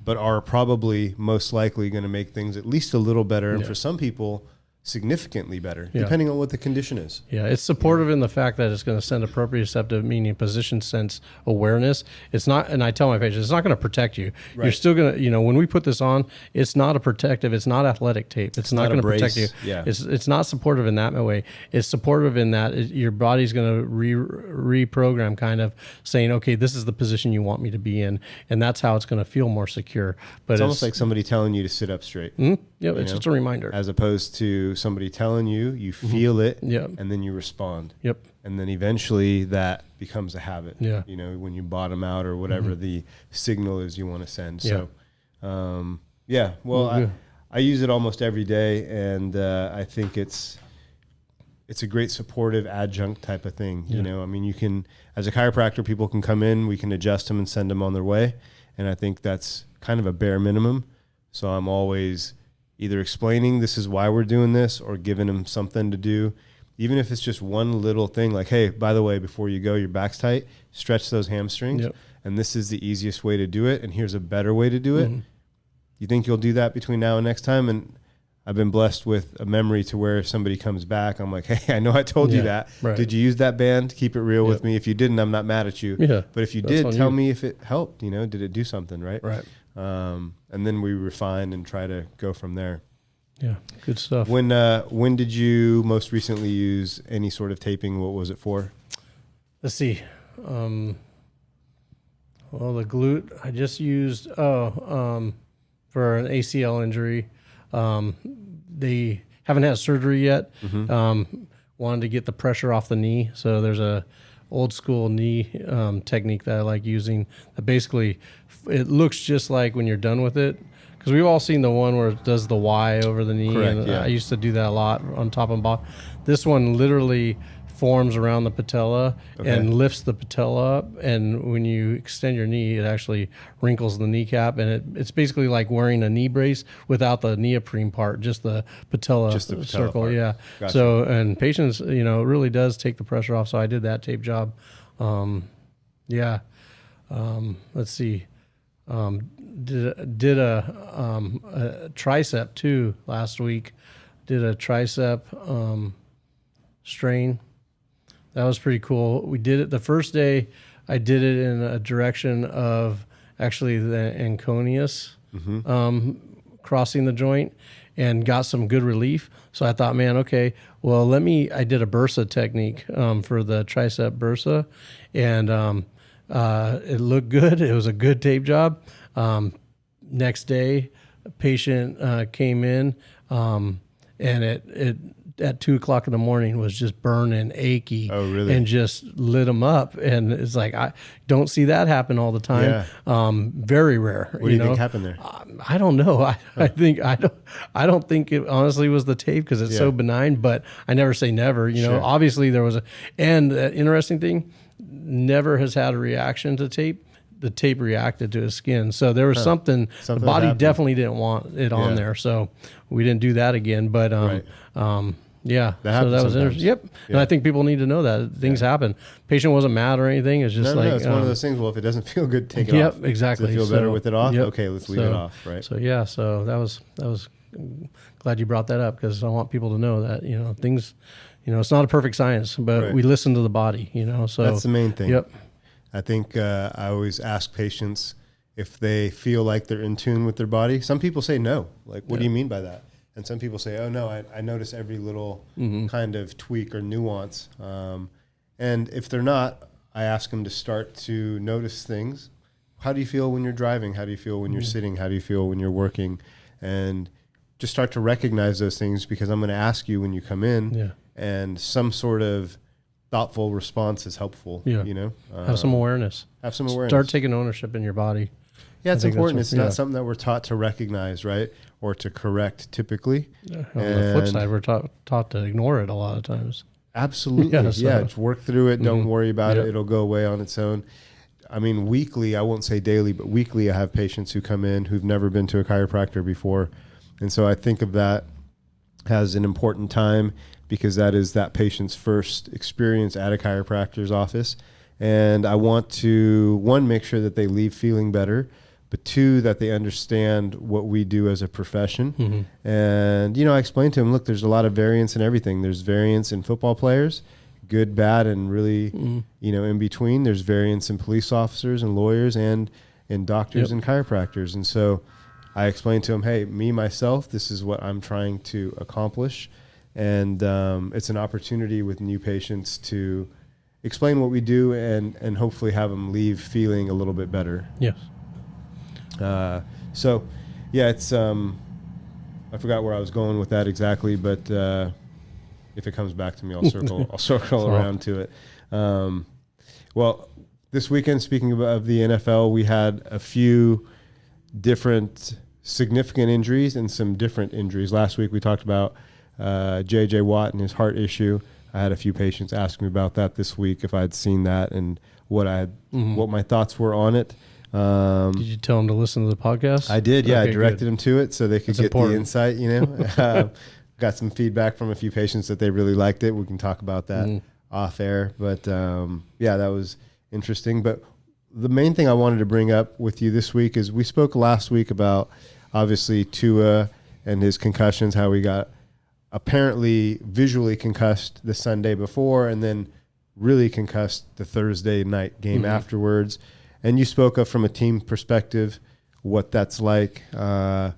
but are probably most likely going to make things at least a little better. And for some people, significantly better, depending on what the condition is. Yeah, it's supportive in the fact that it's going to send a proprioceptive, meaning position sense awareness. It's not, and I tell my patients, it's not going to protect you. Right. You're still going to, when we put this on, it's not a protective, it's not athletic tape. It's not going to protect you. Yeah. It's not supportive in that way. It's supportive in that your body's going to reprogram, kind of saying, okay, this is the position you want me to be in, and that's how it's going to feel more secure. But it's almost like somebody telling you to sit up straight. Mm-hmm. Yeah, it's just a reminder. As opposed to somebody telling you, you feel it, and then you respond. Yep. And then eventually that becomes a habit. Yeah. When you bottom out or whatever the signal is you want to send. So, well, I use it almost every day, and I think it's a great supportive adjunct type of thing. Yeah. You can, as a chiropractor, people can come in, we can adjust them and send them on their way. And I think that's kind of a bare minimum. So I'm always either explaining this is why we're doing this, or giving them something to do, even if it's just one little thing like, hey, by the way, before you go, your back's tight, stretch those hamstrings. Yep. And this is the easiest way to do it, and here's a better way to do it. You think you'll do that between now and next time? And I've been blessed with a memory to where if somebody comes back, I'm like, hey, I know I told you that. Right. Did you use that band? Keep it real with me. If you didn't, I'm not mad at you. Yeah. But if you did, tell me if it helped. Did it do something, right? Right. And then we refine and try to go from there. Yeah, good stuff. When did you most recently use any sort of taping? What was it for? Let's see. Well, the glute I just used for an ACL injury. They haven't had surgery yet. Wanted to get the pressure off the knee. So there's a old school knee technique that I like using. That basically, it looks just like when you're done with it. Because we've all seen the one where it does the Y over the knee. Correct, and yeah. I used to do that a lot on top and bottom. This one literally forms around the patella and lifts the patella up. And when you extend your knee, it actually wrinkles the kneecap. And it's basically like wearing a knee brace without the neoprene part, just the patella, circle. Part. Yeah. Gotcha. So, and patients, it really does take the pressure off. So I did that tape job. Let's see. Did a tricep too last week. Did a tricep strain. That was pretty cool. We did it the first day. I did it in a direction of actually the anconius crossing the joint and got some good relief. So I thought, man, okay, well, I did a bursa technique for the tricep bursa, and it looked good. It was a good tape job. Next day, a patient came in, and it at 2:00 in the morning was just burning, achy. Oh, really? And just lit them up. And it's like, I don't see that happen all the time. Yeah. Very rare. What do you think happened there? I don't know. I don't think it honestly was the tape because it's so benign, but I never say never. Sure. Obviously there was and the interesting thing, never has had a reaction to tape. The tape reacted to his skin. So there was something the body definitely didn't want it on there. So we didn't do that again. But yeah, that was interesting. Yep. Yeah. And I think people need to know that things happen. Patient wasn't mad or anything. It's just it's one of those things. Well, if it doesn't feel good, take it off. Yep, exactly. Does it feel better with it off? Yep. Okay, let's leave it off. Right. So yeah, so that was glad you brought that up because I want people to know that things, it's not a perfect science, but we listen to the body. So that's the main thing. Yep. I think I always ask patients if they feel like they're in tune with their body. Some people say no. Like, what do you mean by that? And some people say, oh, no, I notice every little kind of tweak or nuance. And if they're not, I ask them to start to notice things. How do you feel when you're driving? How do you feel when you're sitting? How do you feel when you're working? And just start to recognize those things because I'm going to ask you when you come in. And some sort of thoughtful response is helpful. Have some awareness. Start taking ownership in your body. Yeah, it's important. It's not something that we're taught to recognize, right? Or to correct typically. On the flip side, we're taught to ignore it a lot of times. Absolutely. Just work through it. Don't worry about it. It'll go away on its own. I mean, weekly, I won't say daily, but weekly I have patients who come in who've never been to a chiropractor before. And so I think of that as an important time because that is that patient's first experience at a chiropractor's office. And I want to, one, make sure that they leave feeling better, but two, that they understand what we do as a profession. And, I explained to them, look, there's a lot of variance in everything. There's variance in football players, good, bad, and really, in between. There's variance in police officers and lawyers and in doctors and chiropractors. And so I explained to them, hey, myself, this is what I'm trying to accomplish. And it's an opportunity with new patients to explain what we do and hopefully have them leave feeling a little bit better. Yes. It's I forgot where I was going with that exactly, but if it comes back to me, I'll circle around to it. Well, this weekend, speaking of the NFL, we had a few different significant injuries and some different injuries. Last week we talked about J.J. Watt and his heart issue. I had a few patients ask me about that this week, if I had seen that and what my thoughts were on it. Did you tell them to listen to the podcast? I did, yeah. Okay, I directed them to it so they could get the insight, Got some feedback from a few patients that they really liked it. We can talk about that off air. But, that was interesting. But the main thing I wanted to bring up with you this week is we spoke last week about, obviously, Tua and his concussions, how he got apparently visually concussed the Sunday before and then really concussed the Thursday night game afterwards. And you spoke of from a team perspective what that's like, and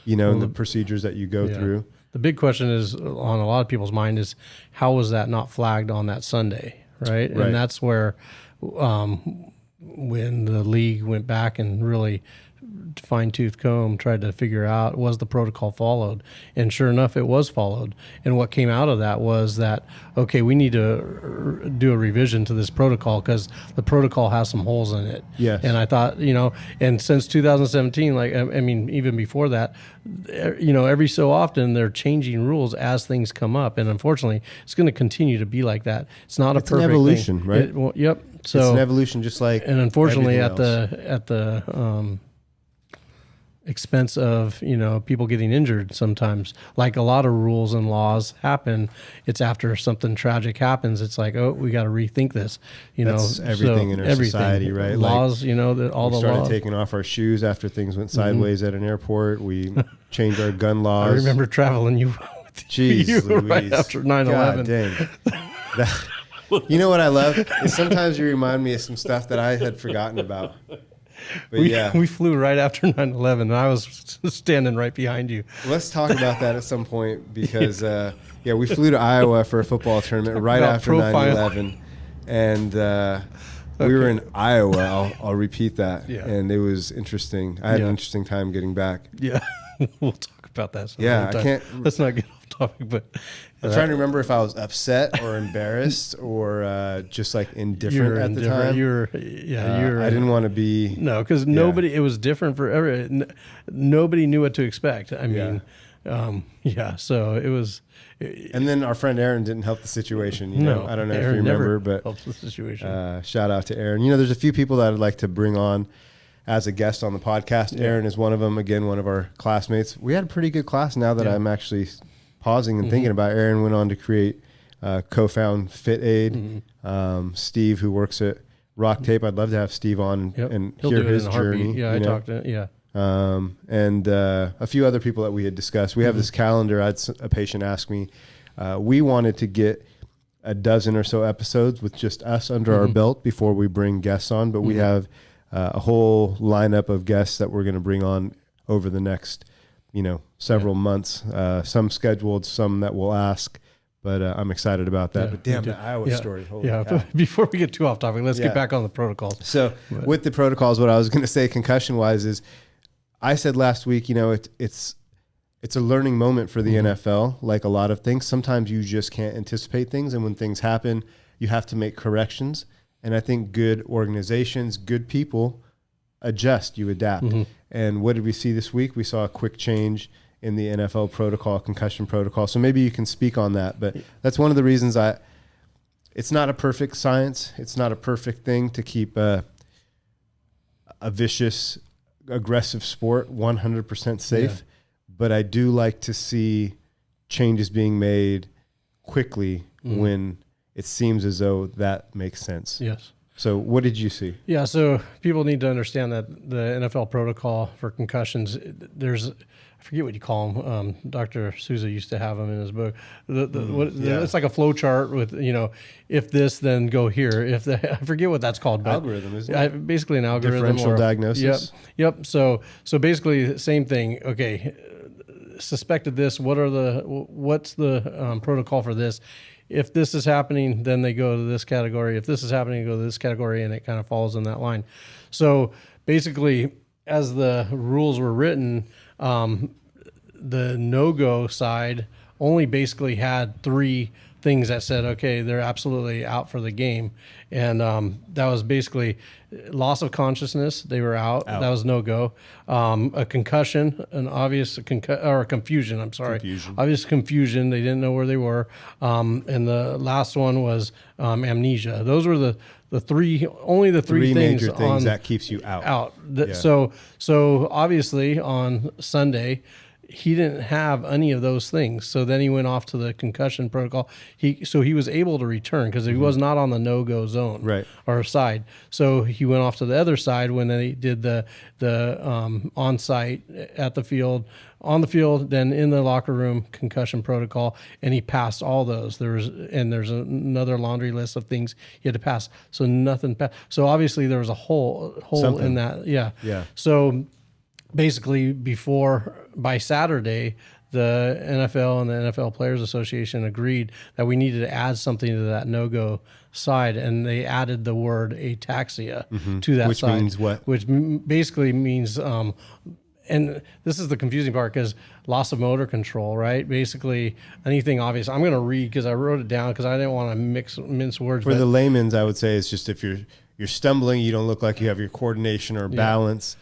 the procedures that you go through. The big question is on a lot of people's mind is how was that not flagged on that Sunday, right? And that's where when the league went back and really fine-tooth comb, tried to figure out, was the protocol followed? And sure enough, it was followed. And what came out of that was that, okay, we need to do a revision to this protocol because the protocol has some holes in it. Yes. And I thought, and since 2017, even before that, every so often they're changing rules as things come up. And unfortunately, it's going to continue to be like that. It's not a perfect an evolution, thing. right? Yep. So it's an evolution, just like. And unfortunately, at else. the expense of people getting injured, sometimes, like a lot of rules and laws happen, it's after something tragic happens. It's like, oh, we got to rethink this. That's everything in our society, right? Laws, we started taking off our shoes after things went sideways at an airport. We changed our gun laws. I remember traveling you. Jeez, you right after 9/11. God dang. You know what I love is sometimes you remind me of some stuff that I had forgotten about. But we flew right after 9/11, and I was standing right behind you. Let's talk about that at some point because, we flew to Iowa for a football tournament right after 9/11, and we were in Iowa. I'll repeat that, and it was interesting. I had an interesting time getting back. Yeah, we'll talk about that. I can't. Let's not get off topic, but I'm trying to remember if I was upset or embarrassed or just like indifferent at the time. I didn't want to be. No, because nobody. It was different for nobody knew what to expect. I mean, So it was. And then our friend Aaron didn't help the situation. I don't know Aaron if you remember, never but helps the situation. Shout out to Aaron. There's a few people that I'd like to bring on as a guest on the podcast. Aaron is one of them. Again, one of our classmates. We had a pretty good class. Now that I'm actually pausing and thinking about, Aaron went on to create, co-found Fit Aid. Steve, who works at Rocktape, I'd love to have Steve on and hear his journey. Yeah, I talked to and a few other people that we had discussed. We have this calendar. I had a patient ask me, we wanted to get a dozen or so episodes with just us under our belt before we bring guests on, but we have a whole lineup of guests that we're going to bring on over the next several months, some scheduled, some that we'll ask, but I'm excited about that. But damn, the Iowa story. Holy cow. But before we get too off topic, let's get back on the protocols. So with the protocols, what I was going to say concussion wise is I said last week, it's a learning moment for the NFL. Like a lot of things, sometimes you just can't anticipate things. And when things happen, you have to make corrections. And I think good organizations, good people adjust, you adapt. And what did we see this week? We saw a quick change in the NFL protocol, concussion protocol. So maybe you can speak on that. But that's one of the reasons it's not a perfect science. It's not a perfect thing to keep a vicious, aggressive sport 100% safe. But I do like to see changes being made quickly when it seems as though that makes sense. Yes. So what did you see? Yeah, so people need to understand that the NFL protocol for concussions, there's, I forget what you call them. Dr. Souza used to have them in his book. It's like a flow chart with, if this, then go here. I forget what that's called. But algorithm, isn't it? Basically an algorithm. Differential diagnosis. Yep. So basically same thing. Okay, suspected this. What's the protocol for this? If this is happening, then they go to this category. If this is happening, they go to this category, and it kind of falls in that line. So basically, as the rules were written, the no-go side only basically had 3 things that said, okay, they're absolutely out for the game. And that was basically loss of consciousness. They were out. That was no-go. A concussion, an obvious or a confusion, I'm sorry. Obvious confusion. They didn't know where they were. And the last one was amnesia. Those were the three major things that keeps you out. So obviously on Sunday, he didn't have any of those things. So then he went off to the concussion protocol. He was able to return because he was not on the no-go zone or side. So he went off to the other side when they did the on-site at the field, on the field, then in the locker room, concussion protocol, and he passed all those. There's another laundry list of things he had to pass. So nothing passed. So obviously there was a hole in that. Yeah. So basically by Saturday, the NFL and the NFL Players Association agreed that we needed to add something to that no-go side, and they added the word ataxia to that Which side. means what? Which basically means, and this is the confusing part, because loss of motor control, right? Basically, anything obvious. I'm going to read because I wrote it down because I didn't want to mince words. For the layman's, I would say it's just if you're stumbling, you don't look like you have your coordination or balance.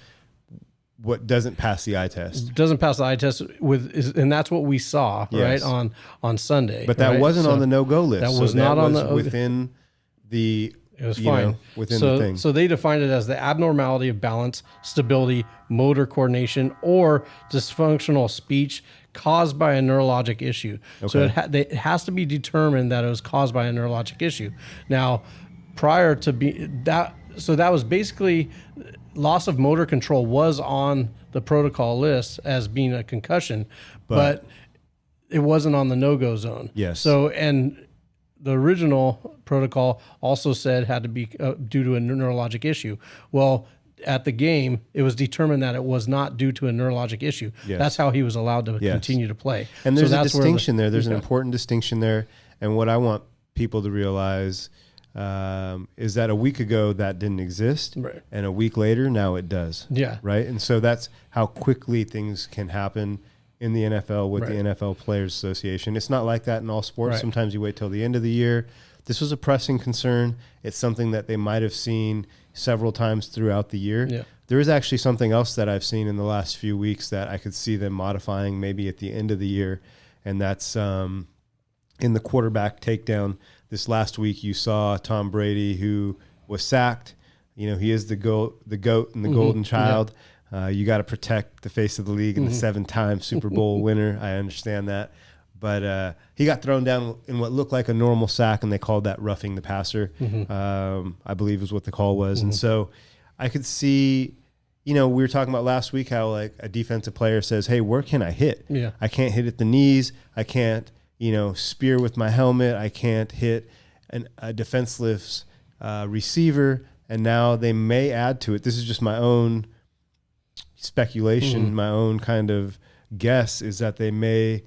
What doesn't pass the eye test? Doesn't pass the eye test and that's what we saw, Yes. right, on Sunday. But that right? wasn't on the no-go list. That was not on the within the. It was fine. Within the thing. So they defined it as the abnormality of balance, stability, motor coordination, or dysfunctional speech caused by a neurologic issue. Okay. So it has to be determined that it was caused by a neurologic issue. Now, prior to that was basically loss of motor control was on the protocol list as being a concussion, but it wasn't on the no-go zone. Yes. So, and the original protocol also said had to be due to a neurologic issue. Well, at the game, it was determined that it was not due to a neurologic issue. Yes. That's how he was allowed to continue to play. And there's a distinction there. There's an important distinction there. And what I want people to realize is that a week ago that didn't exist, right, and a week later now it does. Yeah. Right. And so that's how quickly things can happen in the NFL with the NFL Players Association. It's not like that in all sports. Right. Sometimes you wait till the end of the year. This was a pressing concern. It's something that they might have seen several times throughout the year. Yeah. There is actually something else that I've seen in the last few weeks that I could see them modifying maybe at the end of the year, and that's in the quarterback takedown. This last week you saw Tom Brady, who was sacked. You know, he is the goat and the golden child. Yeah. You got to protect the face of the league and the 7-time Super Bowl winner. I understand that. But he got thrown down in what looked like a normal sack, and they called that roughing the passer, I believe is what the call was. And so I could see, we were talking about last week how like a defensive player says, hey, where can I hit? Yeah. I can't hit at the knees. I can't, spear with my helmet. I can't hit a defenseless receiver. And now they may add to it. This is just my own speculation, my own kind of guess, is that they may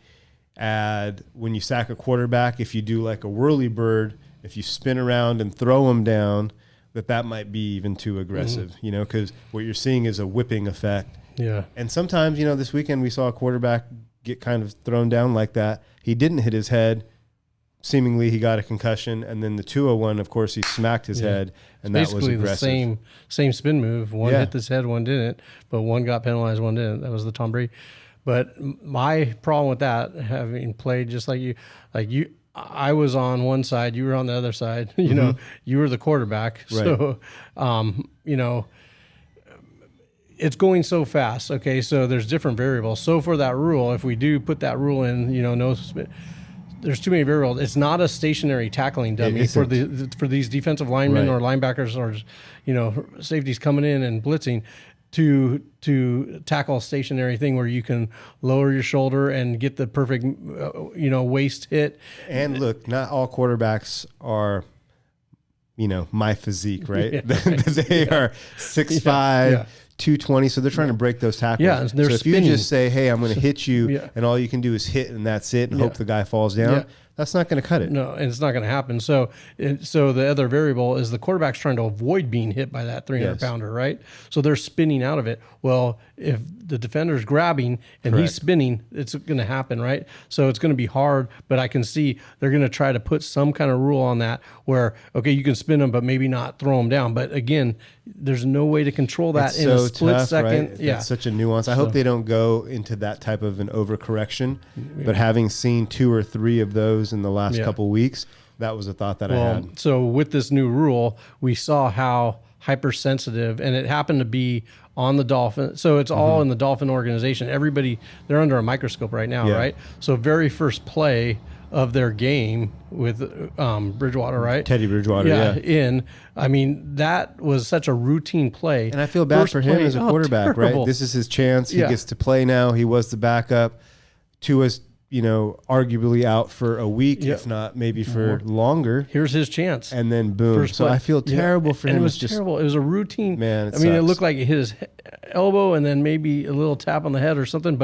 add, when you sack a quarterback, if you do like a whirly bird, if you spin around and throw them down, that might be even too aggressive, because what you're seeing is a whipping effect. Yeah. And sometimes, this weekend we saw a quarterback get kind of thrown down like that. He didn't hit his head. Seemingly he got a concussion, and then the Tua one, of course, he smacked his head, and that was aggressive. Basically the same spin move. One hit his head, one didn't, but one got penalized, one didn't. That was the Tom Brady. But my problem with that, having played just like you, I was on one side, you were on the other side. You were the quarterback, so it's going so fast. Okay, so there's different variables. So for that rule, if we do put that rule in, no spin. There's too many variables. It's not a stationary tackling dummy for these defensive linemen or linebackers or safeties coming in and blitzing to tackle a stationary thing where you can lower your shoulder and get the perfect waist hit. And look, not all quarterbacks are my physique, right? They are 6'5", 220, so they're trying to break those tackles. Yeah, and they're spinning. If you just say, hey, I'm going to hit you, and all you can do is hit and that's it, and hope the guy falls down, that's not going to cut it. No, and it's not going to happen. So the other variable is the quarterback's trying to avoid being hit by that 300-pounder, right? So they're spinning out of it. Well, if the defender's grabbing and he's spinning, it's going to happen, right? So it's going to be hard, but I can see they're going to try to put some kind of rule on that where, okay, you can spin them, but maybe not throw them down. But again, there's no way to control that in a split second. Right? Yeah, it's such a nuance. I hope they don't go into that type of an overcorrection. But having seen 2 or 3 of those in the last couple weeks, that was a thought that I had. So with this new rule, we saw how hypersensitive, and it happened to be on the Dolphin. So it's all in the Dolphin organization. Everybody, they're under a microscope right now, right? So very first play of their game with Bridgewater, right? Teddy Bridgewater, I mean, that was such a routine play. And I feel bad for him as a quarterback, right? This is his chance. He gets to play now. He was the backup. Tua's arguably out for a week, Yep. if not maybe for longer. Here's his chance. And then boom. First So play. I feel terrible for him. And it was It's terrible. It was a routine. Man, it sucks. looked like it hit his elbow and then maybe a little tap on the head or something.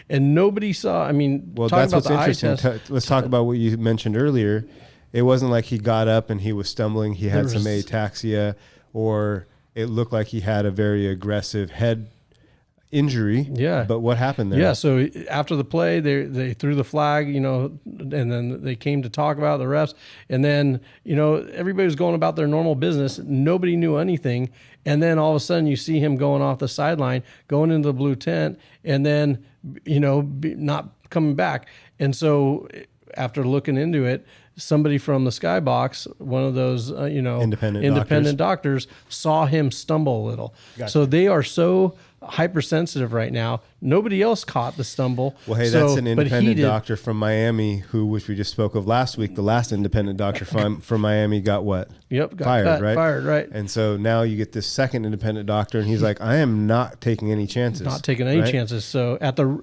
And nobody saw. Well, talking that's about what's the eye interesting. test. Let's talk about what you mentioned earlier. It wasn't like he got up and he was stumbling. He had some ataxia, or it looked like he had a very aggressive head injury. Yeah. But what happened there? Yeah. So after the play, they threw the flag, and then they came to talk about the refs. And then, everybody was going about their normal business. Nobody knew anything. And then all of a sudden you see him going off the sideline, going into the blue tent, and then, not coming back. And so after looking into it, somebody from the skybox, one of those, independent doctors, saw him stumble a little. Gotcha. So they are so hypersensitive right now. Nobody else caught the stumble. Well, hey, that's an independent doctor from Miami, which we just spoke of last week. The last independent doctor from Miami got what? Got fired, right? Fired, right. And so now you get this second independent doctor, and he's like, "I am not taking any chances. Not taking any chances." So at the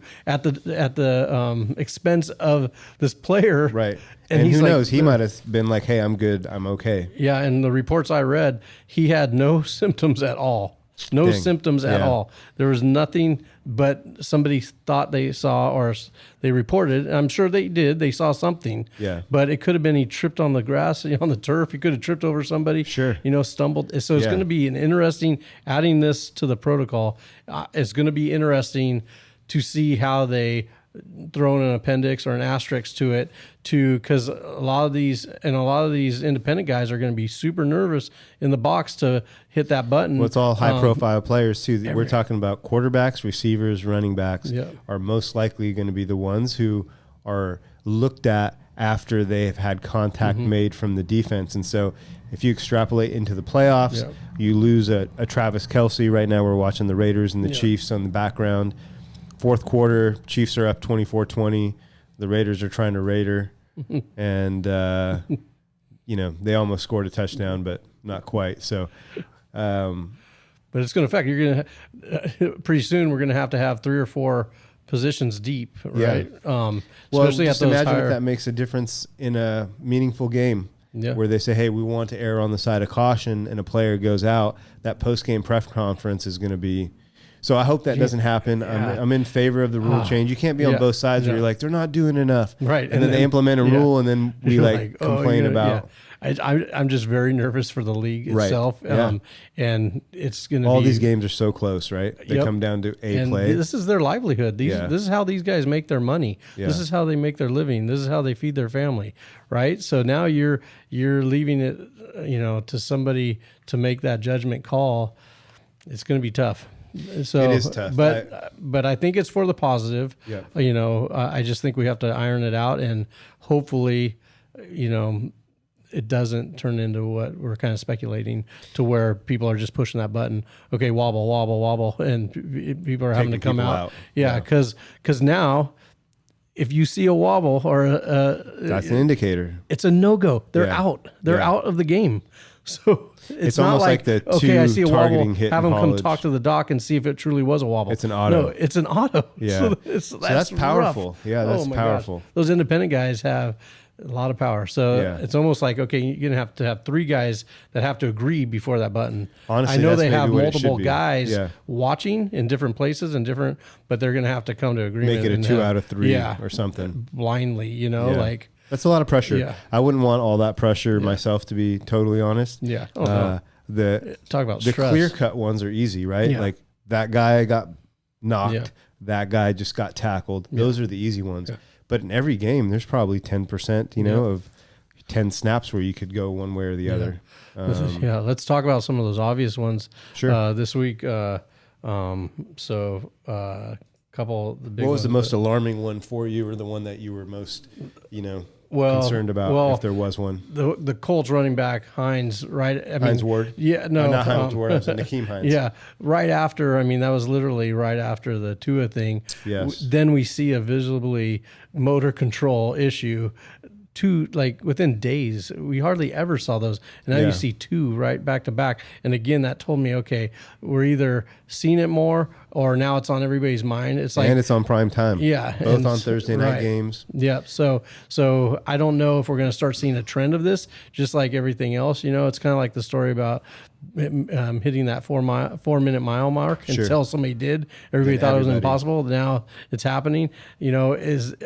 expense of this player, right? And who knows? He might have been like, "Hey, I'm good. I'm okay." Yeah, and the reports I read, he had no symptoms at all. No symptoms at all. There was nothing, but somebody thought they saw, or they reported. And I'm sure they did. They saw something. Yeah. But it could have been he tripped on the grass, on the turf. He could have tripped over somebody. Sure. Stumbled. So it's going to be an interesting, adding this to the protocol. It's going to be interesting to see how they throw in an appendix or an asterisk to it, because a lot of these independent guys are going to be super nervous in the box to hit that button. Well, it's all high profile players too. We're talking about quarterbacks, receivers, running backs are most likely going to be the ones who are looked at after they have had contact made from the defense. And so if you extrapolate into the playoffs, you lose a Travis Kelce. Right now we're watching the Raiders and the Chiefs on the background. Fourth quarter, Chiefs are up 24-20. The Raiders are trying to Raider. And, they almost scored a touchdown, but not quite. So, but it's going to affect. You're going to pretty soon. We're going to have 3 or 4 positions deep, right? Well, especially just at those imagine higher, if that makes a difference in a meaningful game. Yeah. Where they say, hey, we want to err on the side of caution, and a player goes out. That post-game press conference is going to be. So I hope that doesn't happen. Yeah. I'm in favor of the rule change. You can't be on both sides where you're like, they're not doing enough. Right. And then they implement a rule, and then we complain about. I'm just very nervous for the league itself. Yeah. And it's going to be. All these games are so close, right? They come down to a play. This is their livelihood. This is how these guys make their money. Yeah. This is how they make their living. This is how they feed their family, right? So now you're leaving it, to somebody to make that judgment call. It's going to be tough. So it is tough, but I think it's for the positive. Yeah. I just think we have to iron it out, and hopefully, it doesn't turn into what we're kind of speculating, to where people are just pushing that button. Okay, wobble, wobble, wobble, and people are having to come out. Yeah, because now, if you see a wobble or that's an indicator. It's a no-go. They're out. They're out of the game. So it's not almost like the I see a wobble, hit have them in come college. talk to the doc and see if it truly was a wobble. It's an auto. No, it's an auto. Yeah. So that's powerful. rough. Yeah, that's powerful. Gosh. Those independent guys have a lot of power. So it's almost like, okay, you're going to have 3 guys that have to agree before that button. Honestly, I know that's they have maybe what it multiple should be. guys Yeah. watching in different places and but they're going to have to come to agreement. Make it a 2 out of 3 or something. Blindly, like. That's a lot of pressure. Yeah. I wouldn't want all that pressure myself, to be totally honest. Yeah. Talk about the stress. clear-cut ones are easy, right? Yeah. Like that guy got knocked. Yeah. That guy just got tackled. Those are the easy ones. Yeah. But in every game, there's probably 10%, of 10 snaps where you could go one way or the other. Let's talk about some of those obvious ones. Sure. This week, couple of the big What was ones, the most alarming one for you, or the one that you were most, concerned about, if there was one? The Colts running back, Hines, right? Hines Ward? Yeah, no. Not Hines Ward, I was Nakeem Hines. Yeah, right after, that was literally right after the Tua thing. Yes. Then we see a visibly motor control issue. two, like within days. We hardly ever saw those. And now you see two right back to back. And again, that told me, okay, we're either seeing it more or now it's on everybody's mind. It's like, and it's on prime time. Yeah. Both on Thursday night games. Yeah. So I don't know if we're going to start seeing a trend of this, just like everything else. You know, it's kind of like the story about hitting that 4 minute mile mark until somebody did. Everybody thought it was impossible. Now it's happening. You know,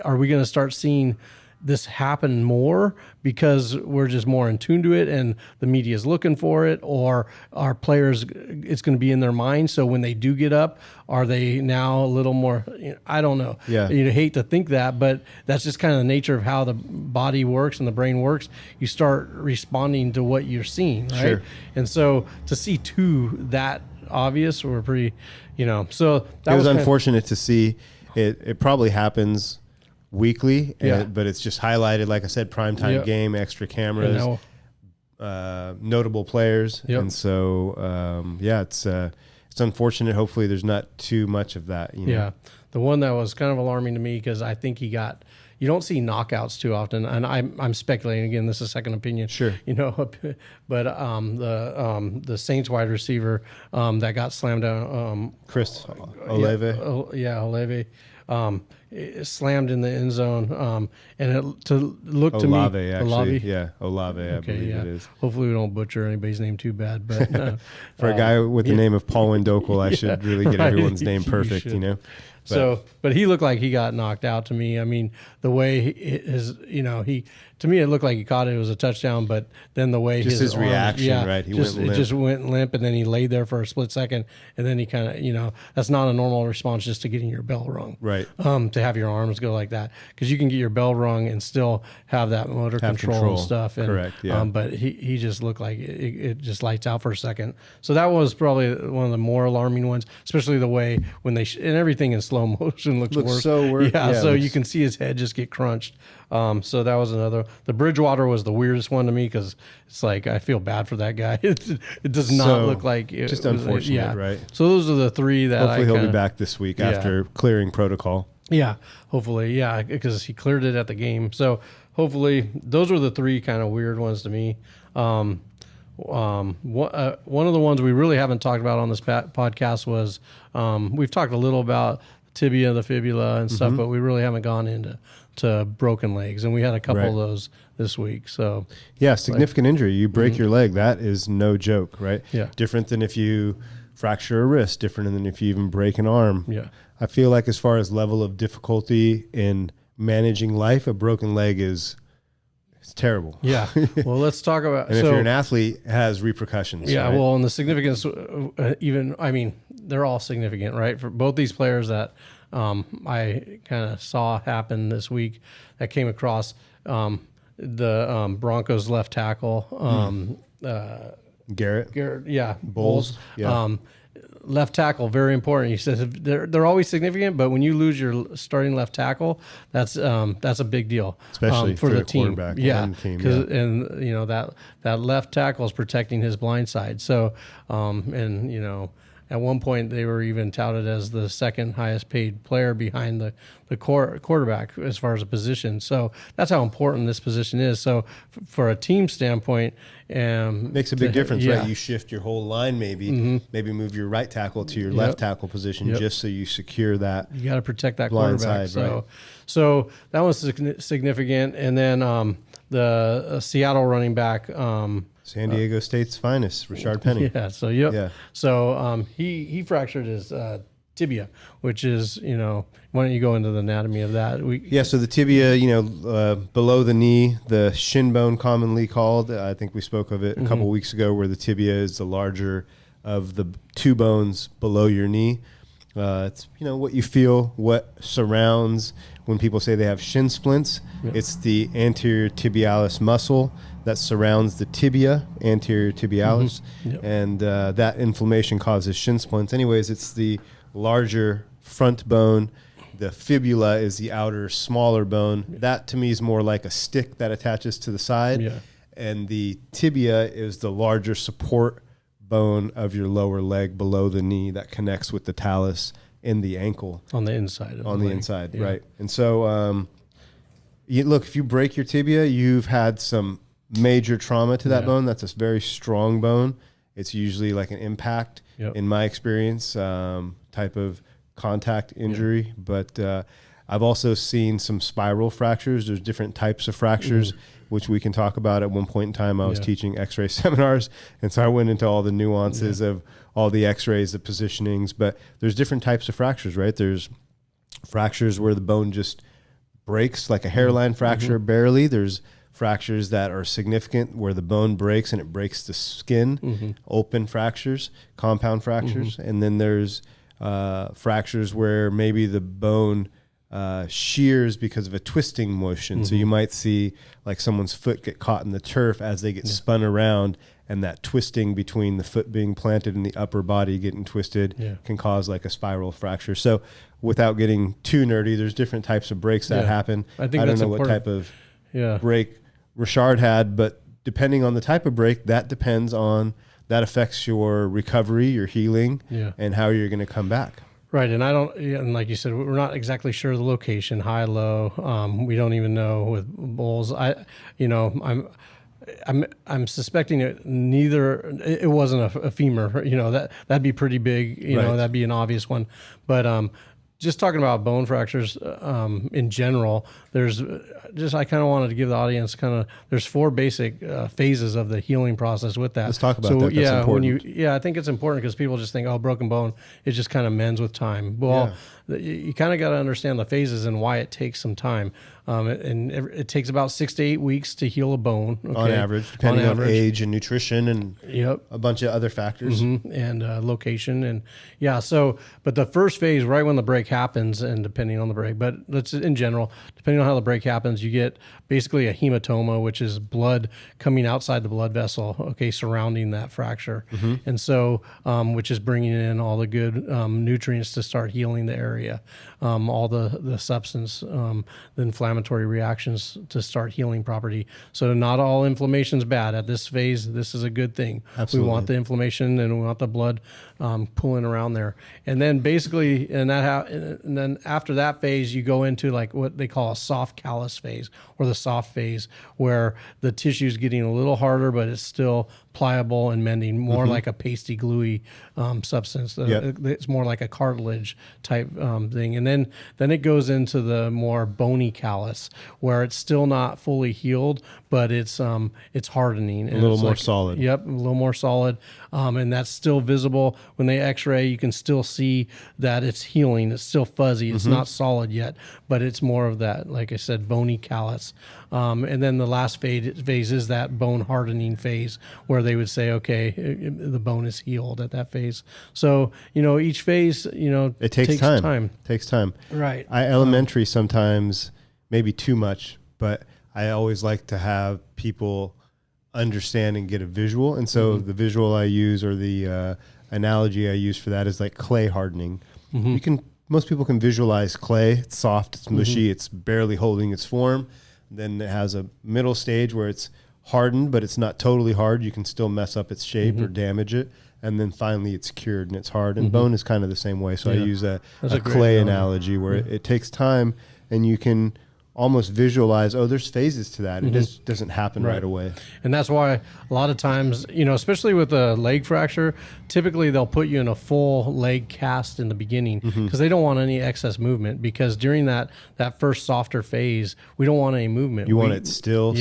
are we going to start seeing this happen more because we're just more in tune to it and the media is looking for it, or our players, it's going to be in their mind? So when they do get up, are they now a little more, I don't know. Yeah. You hate to think that, but that's just kind of the nature of how the body works and the brain works. You start responding to what you're seeing, right? Sure. And so to see two that obvious were pretty, so that it was unfortunate to see. It probably happens weekly, but it's just highlighted, like I said, primetime game, extra cameras, notable players. And so, it's unfortunate. Hopefully there's not too much of that. Yeah. The one that was kind of alarming to me, because I think you don't see knockouts too often. And I'm speculating again, this is second opinion. Sure. But the Saints wide receiver that got slammed down, Chris Olave. Olave. Slammed in the end zone, and it looked to me, Olave, I believe it is. Hopefully we don't butcher anybody's name too bad, but for a guy with the name of Paul Wendokel, I should really get everyone's name perfect, But he looked like he got knocked out to me. I mean, the way to me, it looked like he caught it. It was a touchdown, but then the way his reaction, right? It just went limp, and then he laid there for a split second, and then he kind of, that's not a normal response just to getting your bell rung, right? To have your arms go like that, because you can get your bell rung and still have that motor control and stuff. And, correct. Yeah. But he just looked like it just lights out for a second. So that was probably one of the more alarming ones, especially the way when and everything in slow motion looks worse. So worse. So you can see his head just get crunched. So that was another. The Bridgewater was the weirdest one to me, because it's like, I feel bad for that guy. It does not look like it. Just unfortunate, right? So those are the three that hopefully he'll be back this week after clearing protocol. Yeah, hopefully, because he cleared it at the game. So hopefully those were the three kind of weird ones to me. One of the ones we really haven't talked about on this podcast was we've talked a little about tibia, the fibula, and stuff, but we really haven't gone into broken legs, and we had a couple of those this week. So significant injury. You break your leg, that is no joke, right? Yeah, different than if you fracture a wrist, different than if you even break an arm. Yeah, I feel like as far as level of difficulty in managing life, a broken leg it's terrible. Yeah. Well, let's talk about. And if you're an athlete, it has repercussions. Yeah. Right? Well, and the significance, they're all significant, right? For both these players that I kind of saw happen this week, that came across the Broncos left tackle, Garrett. Yeah. Bowles. Yeah. Left tackle, very important. He says they're always significant, but when you lose your starting left tackle, that's a big deal, especially for the team. Quarterback and the team. And that left tackle is protecting his blind side. So at one point they were even touted as the second highest paid player behind the quarterback as far as a position. So that's how important this position is. So for a team standpoint, makes a big difference, right? You shift your whole line, maybe move your right tackle to your left tackle position, just so you secure that. You got to protect that blind quarterback. side, So that was significant. And then the Seattle running back, San Diego State's finest, Rashard Penny. Yeah. So So he fractured his tibia, which is, why don't you go into the anatomy of that? So the tibia, below the knee, the shin bone commonly called, I think we spoke of it a couple weeks ago, where the tibia is the larger of the two bones below your knee. It's, what you feel, what surrounds when people say they have shin splints. Yep. It's the anterior tibialis muscle that surrounds the tibia, anterior tibialis, and that inflammation causes shin splints. Anyways, it's the larger front bone. The fibula is the outer, smaller bone. That, to me, is more like a stick that attaches to the side. Yeah. And the tibia is the larger support bone of your lower leg below the knee that connects with the talus in the ankle. On the inside. On the inside, right. And so Look, if you break your tibia, you've had some major trauma to that bone. That's a very strong bone. It's usually like an impact, in my experience, type of contact injury. But I've also seen some spiral fractures. There's different types of fractures, which we can talk about. At one point in time, I was teaching x-ray seminars, and so I went into all the nuances of all the x-rays, the positionings. But there's different types of fractures, right? There's fractures where the bone just breaks, like a hairline fracture, barely. There's fractures that are significant where the bone breaks and it breaks the skin, open fractures, compound fractures. And then there's fractures where maybe the bone shears because of a twisting motion. So you might see like someone's foot get caught in the turf as they get spun around, and that twisting between the foot being planted and the upper body getting twisted can cause like a spiral fracture. So without getting too nerdy, there's different types of breaks that happen. I think I don't that's know what important. type of break Richard had, but depending on the type of break, that affects your recovery, your healing, and how you're going to come back. Right, and and like you said, we're not exactly sure the location, high, low. We don't even know with bulls. I'm suspecting it wasn't a femur. That'd be pretty big. That'd be an obvious one. But just talking about bone fractures in general, I kind of wanted to give the audience there's 4 basic phases of the healing process with that. Let's talk about that. That's important. I think it's important because people just think, broken bone, it just kind of mends with time. Well, you kind of got to understand the phases and why it takes some time. And it takes about 6 to 8 weeks to heal a bone. Okay? On average, depending on age and nutrition and a bunch of other factors. And location. And but the first phase, right when the break happens, and depending on the break, but in general, depending on how the break happens, you get basically a hematoma, which is blood coming outside the blood vessel, surrounding that fracture. And so, which is bringing in all the good nutrients to start healing the area, all the substance, the inflammatory reactions to start healing property. So not all inflammation is bad. At this phase, this is a good thing. Absolutely. We want the inflammation and we want the blood pulling around there. And then basically, and then after that phase, you go into like what they call a soft callus phase, or the soft phase, where the tissue is getting a little harder, but it's still pliable and mending, more like a pasty, gluey substance. It's more like a cartilage type thing. And then it goes into the more bony callus, where it's still not fully healed, but it's hardening. A little more solid. Yep, a little more solid. And that's still visible. When they x-ray, you can still see that it's healing. It's still fuzzy. It's not solid yet, but it's more of that, like I said, bony callus. And then the last phase is that bone hardening phase, where they would say, okay, the bone is healed at that phase. So, each phase, it takes time. It takes time. Right. Elementary sometimes, maybe too much, but I always like to have people understand and get a visual. And so the visual I use, or the analogy I use for that, is like clay hardening. Most people can visualize clay. It's soft, it's mushy, it's barely holding its form. Then it has a middle stage where it's hardened, but it's not totally hard. You can still mess up its shape or damage it. And then finally it's cured and it's hard. And bone is kind of the same way. So I use a clay analogy where it takes time, and you can almost visualize, there's phases to that. It just doesn't happen right away. And that's why a lot of times, especially with a leg fracture, typically they'll put you in a full leg cast in the beginning, because they don't want any excess movement, because during that first softer phase, we don't want any movement. You want it still.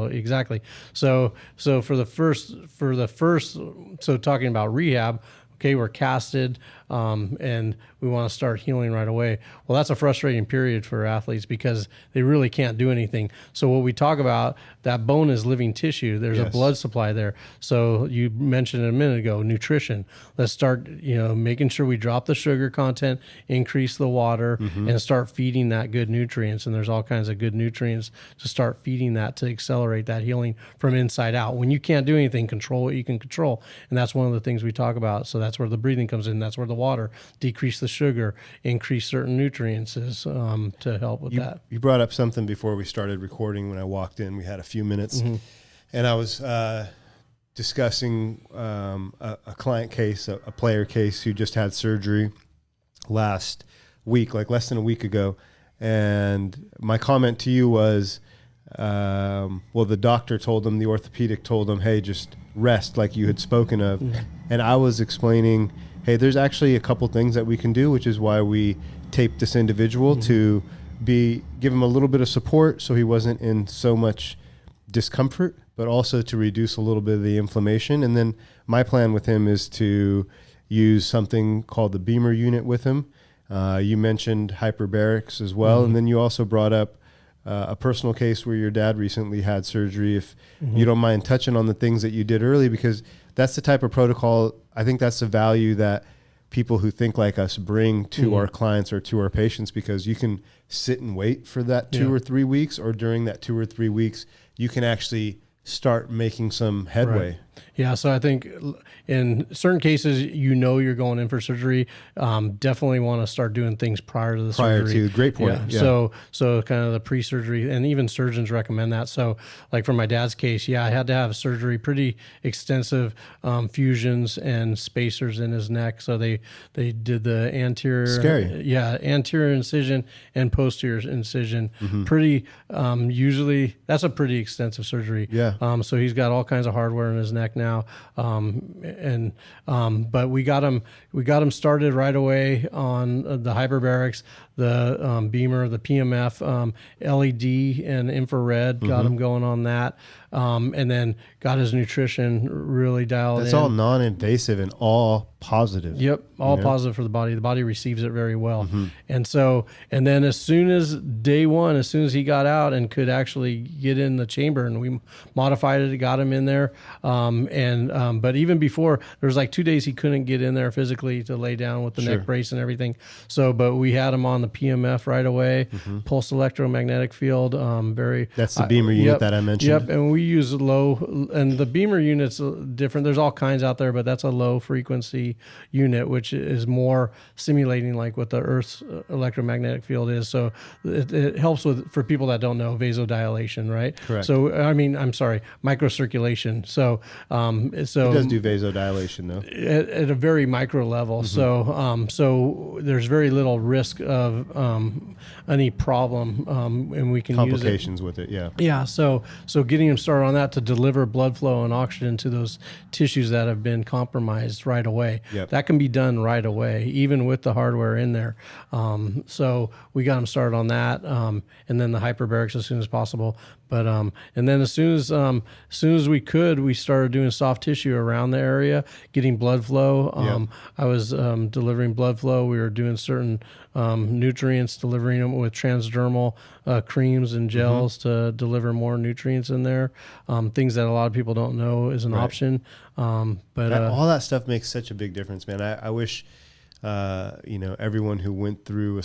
Exactly. So for the first, so talking about rehab, we're casted, and we want to start healing right away. Well, that's a frustrating period for athletes, because they really can't do anything. So what we talk about, that bone is living tissue. There's a blood supply there. So you mentioned it a minute ago, nutrition. Let's start, making sure we drop the sugar content, increase the water, and start feeding that good nutrients. And there's all kinds of good nutrients to start feeding that, to accelerate that healing from inside out. When you can't do anything, control what you can control. And that's one of the things we talk about. So that's where the breathing comes in. That's where the water, decrease the sugar, increase certain nutrients is to help with that. You brought up something before we started recording. When I walked in, we had a few minutes, and I was discussing a client case, a player case, who just had surgery last week, like less than a week ago. And my comment to you was, the doctor told him, the orthopedic told him, hey, just rest like you had spoken of. And I was explaining, hey, there's actually a couple things that we can do, which is why we taped this individual to give him a little bit of support so he wasn't in so much discomfort, but also to reduce a little bit of the inflammation. And then my plan with him is to use something called the Beamer unit with him. You mentioned hyperbarics as well. And then you also brought up a personal case where your dad recently had surgery. If you don't mind touching on the things that you did early, because that's the type of protocol, I think that's the value that people who think like us bring to our clients or to our patients, because you can sit and wait for that 2 or 3 weeks, or during that 2 or 3 weeks, you can actually start making some headway. Right. Yeah, so I think in certain cases, you're going in for surgery. Definitely want to start doing things prior to the surgery. Great point. Yeah. So kind of the pre-surgery, and even surgeons recommend that. So like for my dad's case, I had to have surgery, pretty extensive fusions and spacers in his neck. So they did the anterior incision and posterior incision. Pretty usually that's a pretty extensive surgery. Yeah. So he's got all kinds of hardware in his neck now, but we got him started right away on the hyperbarics, the Beamer, the PMF, LED and infrared. Got him going on that, and then got his nutrition really dialed in. That's all non-invasive and all positive. Yep, all positive for the body. The body receives it very well. And then as soon as day one, as soon as he got out and could actually get in the chamber, and we modified it, got him in there. But even before, there was like 2 days he couldn't get in there physically to lay down with the neck brace and everything. So, but we had him on the PMF right away, pulse electromagnetic field. That's the Beamer unit that I mentioned. Yep, and we use low, and the Beamer unit's different. There's all kinds out there, but that's a low frequency unit, which is more simulating like what the Earth's electromagnetic field is. So it helps for people that don't know, vasodilation, right? Correct. So I'm sorry, microcirculation. So it does do vasodilation though at a very micro level. So there's very little risk of any problem, and we can complications use it. with it. Yeah. So getting them started on that to deliver blood flow and oxygen to those tissues that have been compromised right away. Yep. That can be done right away, even with the hardware in there. So we got them started on that, and then the hyperbarics as soon as possible. But and then as soon as we could, we started doing soft tissue around the area, getting blood flow. I was delivering blood flow. We were doing certain nutrients, delivering them with transdermal creams and gels to deliver more nutrients in there. Things that a lot of people don't know is an option. But all that stuff makes such a big difference, man. I wish everyone who went through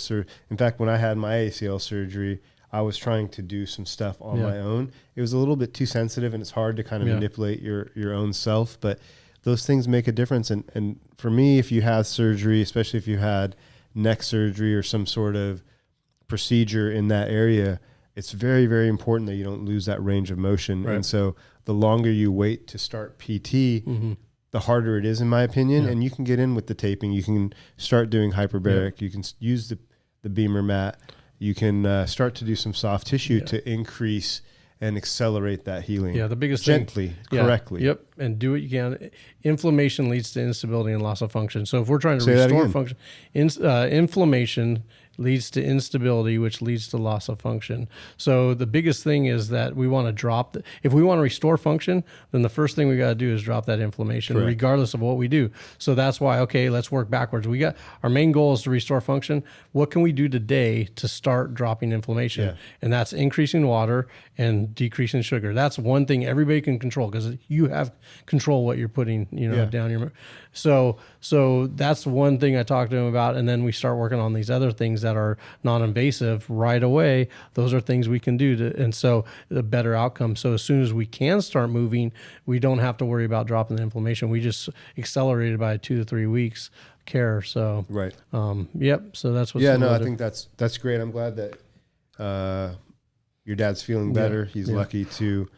in fact, when I had my ACL surgery, I was trying to do some stuff on my own. It was a little bit too sensitive, and it's hard to kind of manipulate your own self, but those things make a difference. And for me, if you have surgery, especially if you had neck surgery or some sort of procedure in that area, it's very, very important that you don't lose that range of motion. Right. And so the longer you wait to start PT, the harder it is, in my opinion. And you can get in with the taping. You can start doing hyperbaric. You can use the Beamer mat. You can start to do some soft tissue to increase and accelerate that healing. Yeah, the biggest gently, thing, correctly. Yep, and do what you can. Inflammation leads to instability and loss of function. So if we're trying to restore function, inflammation leads to instability, which leads to loss of function. So the biggest thing is that we want to drop. If we want to restore function, then the first thing we got to do is drop that inflammation, regardless of what we do. So that's why, let's work backwards. We got our main goal is to restore function. What can we do today to start dropping inflammation? Yeah. And that's increasing water and decreasing sugar. That's one thing everybody can control, because you have control what you're putting, down your. So that's one thing I talked to him about, and then we start working on these other things that are non-invasive right away. Those are things we can do and so the better outcome. So as soon as we can start moving, we don't have to worry about dropping the inflammation. We just accelerated by 2 to 3 weeks care. So right. Yep. So that's what. Yeah. No, I think that's great. I'm glad that your dad's feeling better. He's lucky to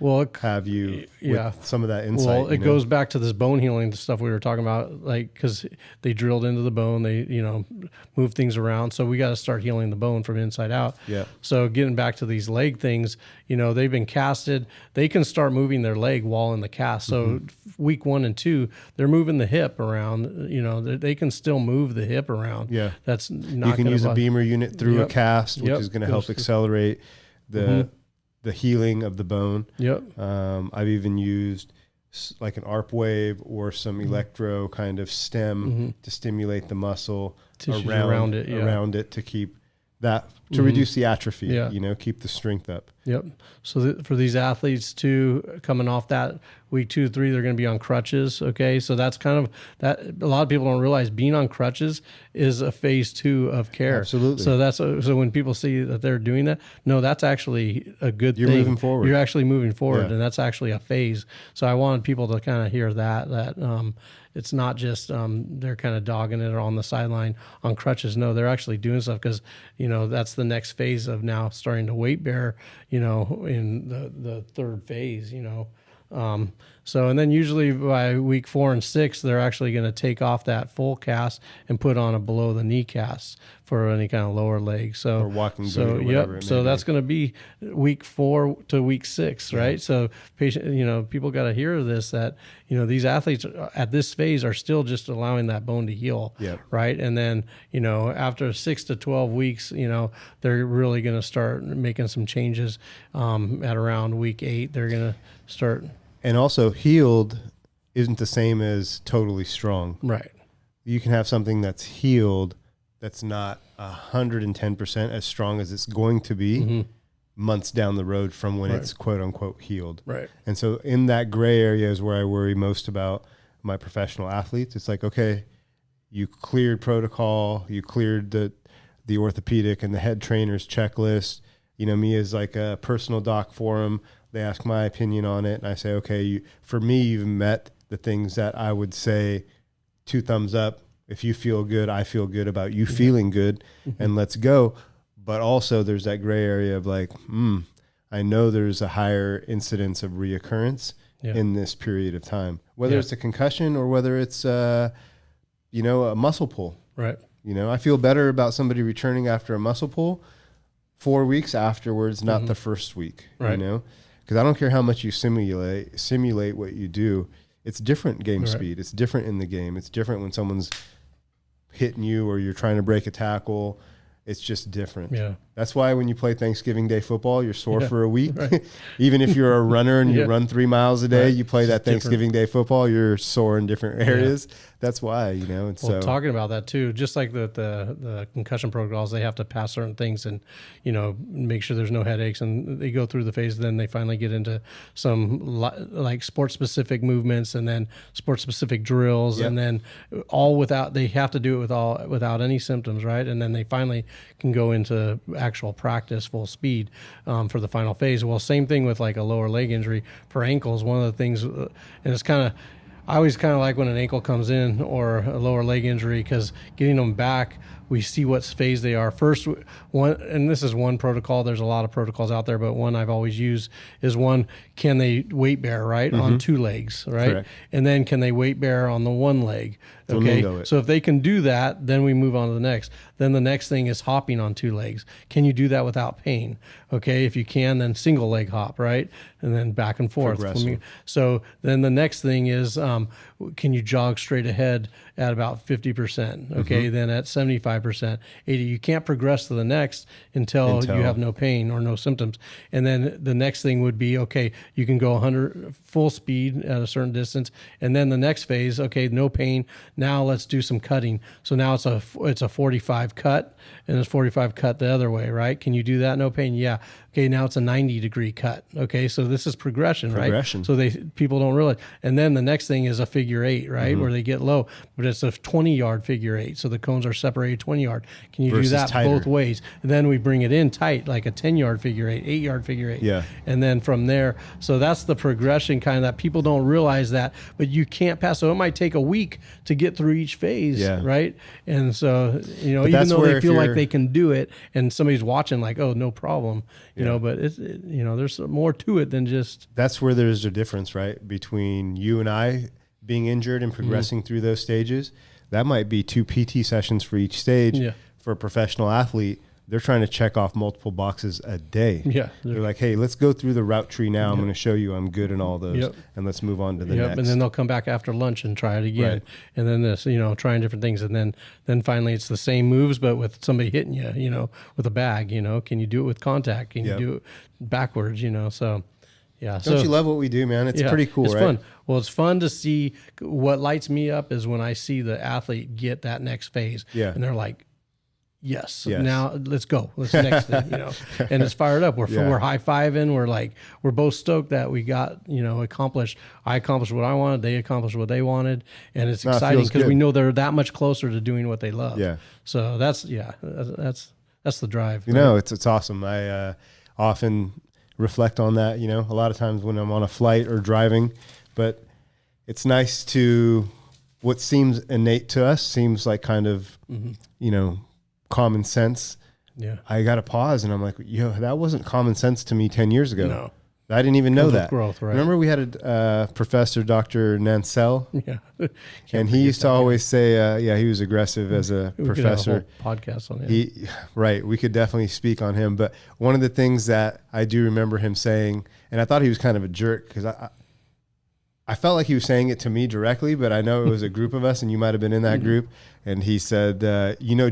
have you with some of that insight. Well, it goes back to this bone healing stuff we were talking about, like, because they drilled into the bone, they, move things around. So we got to start healing the bone from inside out. Yeah. So getting back to these leg things, they've been casted. They can start moving their leg while in the cast. So week 1 and 2, they're moving the hip around. They can still move the hip around. Yeah. That's not. You can use a beamer unit through a cast, which is going to help accelerate the healing of the bone. Yep. I've even used like an ARP wave or some electro kind of stem to stimulate the muscle around it to keep that, to reduce the atrophy, keep the strength up. Yep. So for these athletes too, coming off that week 2, 3, they're going to be on crutches. Okay. So that's kind of that. A lot of people don't realize being on crutches is a phase 2 of care. Absolutely. So so when people see that they're doing that, no, that's actually a good thing. You're moving forward. You're actually moving forward, and that's actually a phase. So I wanted people to kind of hear that it's not just they're kind of dogging it or on the sideline on crutches. No, they're actually doing stuff because, that's the next phase of now starting to weight bear, in the third phase, and then usually by week 4 and 6, they're actually going to take off that full cast and put on a below the knee cast for any kind of lower leg. So or walking boot or whatever. So that's going to be week 4 to week 6, right? So people got to hear this, that, these athletes at this phase are still just allowing that bone to heal. Right. And then, after 6 to 12 weeks, they're really going to start making some changes, at around week 8, they're going to start. And also, healed isn't the same as totally strong. Right. You can have something that's healed that's not 110% as strong as it's going to be months down the road from when it's quote unquote healed. Right. And so in that gray area is where I worry most about my professional athletes. It's like, okay, you cleared protocol, you cleared the orthopedic and the head trainer's checklist. Me as like a personal doc for them. They ask my opinion on it, and I say, okay, for me, you've met the things that I would say 2 thumbs up. If you feel good, I feel good about you feeling good, and let's go. But also there's that gray area of like, I know there's a higher incidence of reoccurrence in this period of time, whether it's a concussion or whether it's, a muscle pull. Right. I feel better about somebody returning after a muscle pull 4 weeks afterwards, not the first week, right. Because I don't care how much you simulate what you do. It's different game speed. It's different in the game. It's different when someone's hitting you or you're trying to break a tackle. It's just different. Yeah. That's why when you play Thanksgiving Day football, you're sore for a week. Right. Even if you're a runner and you run 3 miles a day, you play that Thanksgiving Day football, you're sore in different areas. That's why, And well, talking about that too, just like the concussion protocols, they have to pass certain things and, make sure there's no headaches, and they go through the phase. Then they finally get into some like sports specific movements, and then sports specific drills, and then they have to do it without any symptoms. Right. And then they finally can go into actual practice full speed for the final phase. Well, same thing with like a lower leg injury for ankles. One of the things, and it's I always kind of like when an ankle comes in or a lower leg injury, because getting them back, we see what phase they are. First, and this is one protocol. There's a lot of protocols out there, but one I've always used is can they weight bear, right, on 2 legs, right? Correct. And then can they weight bear on the 1 leg? Okay, so if they can do that, then we move on to the next. Then the next thing is hopping on 2 legs. Can you do that without pain? Okay, if you can, then single leg hop, right? And then back and forth. So then the next thing is, can you jog straight ahead at about 50%? Okay, then at 75%, 80. You can't progress to the next until you have no pain or no symptoms. And then the next thing would be, okay, you can go 100 full speed at a certain distance. And then the next phase, okay, no pain. Now let's do some cutting. So now it's a 45 cut, and it's 45 cut the other way, right? Can you do that? No pain? Yeah. Okay, now it's a 90-degree cut. Okay, so this is progression, Progression. right? So people don't realize. And then the next thing is a figure eight, right? Where they get low, but it's a 20-yard figure eight. So the cones are separated 20-yard. Can you Versus do that tighter. both ways? And then we bring it in tight, like a 10-yard figure eight, 8-yard figure eight. Yeah. And then from there, so that's the progression kind of that people don't realize that, but you can't pass. So it might take a week to get through each phase, right? And so, even though they feel like they can do it and somebody's watching like, oh, no problem, you know, but there's more to it than just. That's where there's a difference, right? Between you and I being injured and progressing through those stages. That might be 2 PT sessions for each stage. Yeah. For a professional athlete, they're trying to check off multiple boxes a day. Yeah. They're like, hey, let's go through the route tree now. I'm going to show you I'm good in all those. And let's move on to the next. And then they'll come back after lunch and try it again. Right. And then this, trying different things. And then finally it's the same moves, but with somebody hitting you, with a bag, can you do it with contact? Can you do it backwards, so. Yeah. Don't you love what we do, man? It's pretty cool, it's right? Fun. Well, it's fun to see. What lights me up is when I see the athlete get that next phase. Yeah. And they're like, yes. Now let's go. Let's next thing, and it's fired up. We're high-fiving. We're both stoked that we got, accomplished. I accomplished what I wanted. They accomplished what they wanted. And it's exciting because we know they're that much closer to doing what they love. Yeah. So that's the drive. It's awesome. I often reflect on that, a lot of times when I'm on a flight or driving, but it's nice to, what seems innate to us seems like kind of, common sense. Yeah. I got to pause and I'm like, that wasn't common sense to me 10 years ago. No. I didn't even know that. Growth, right? Remember we had a professor, Dr. Nansel? Yeah. And he used to always say, he was aggressive as a professor. We could have a whole podcast on him. Right. We could definitely speak on him. But one of the things that I do remember him saying, and I thought he was kind of a jerk because I felt like he was saying it to me directly, but I know it was a group of us and you might have been in that group. And he said,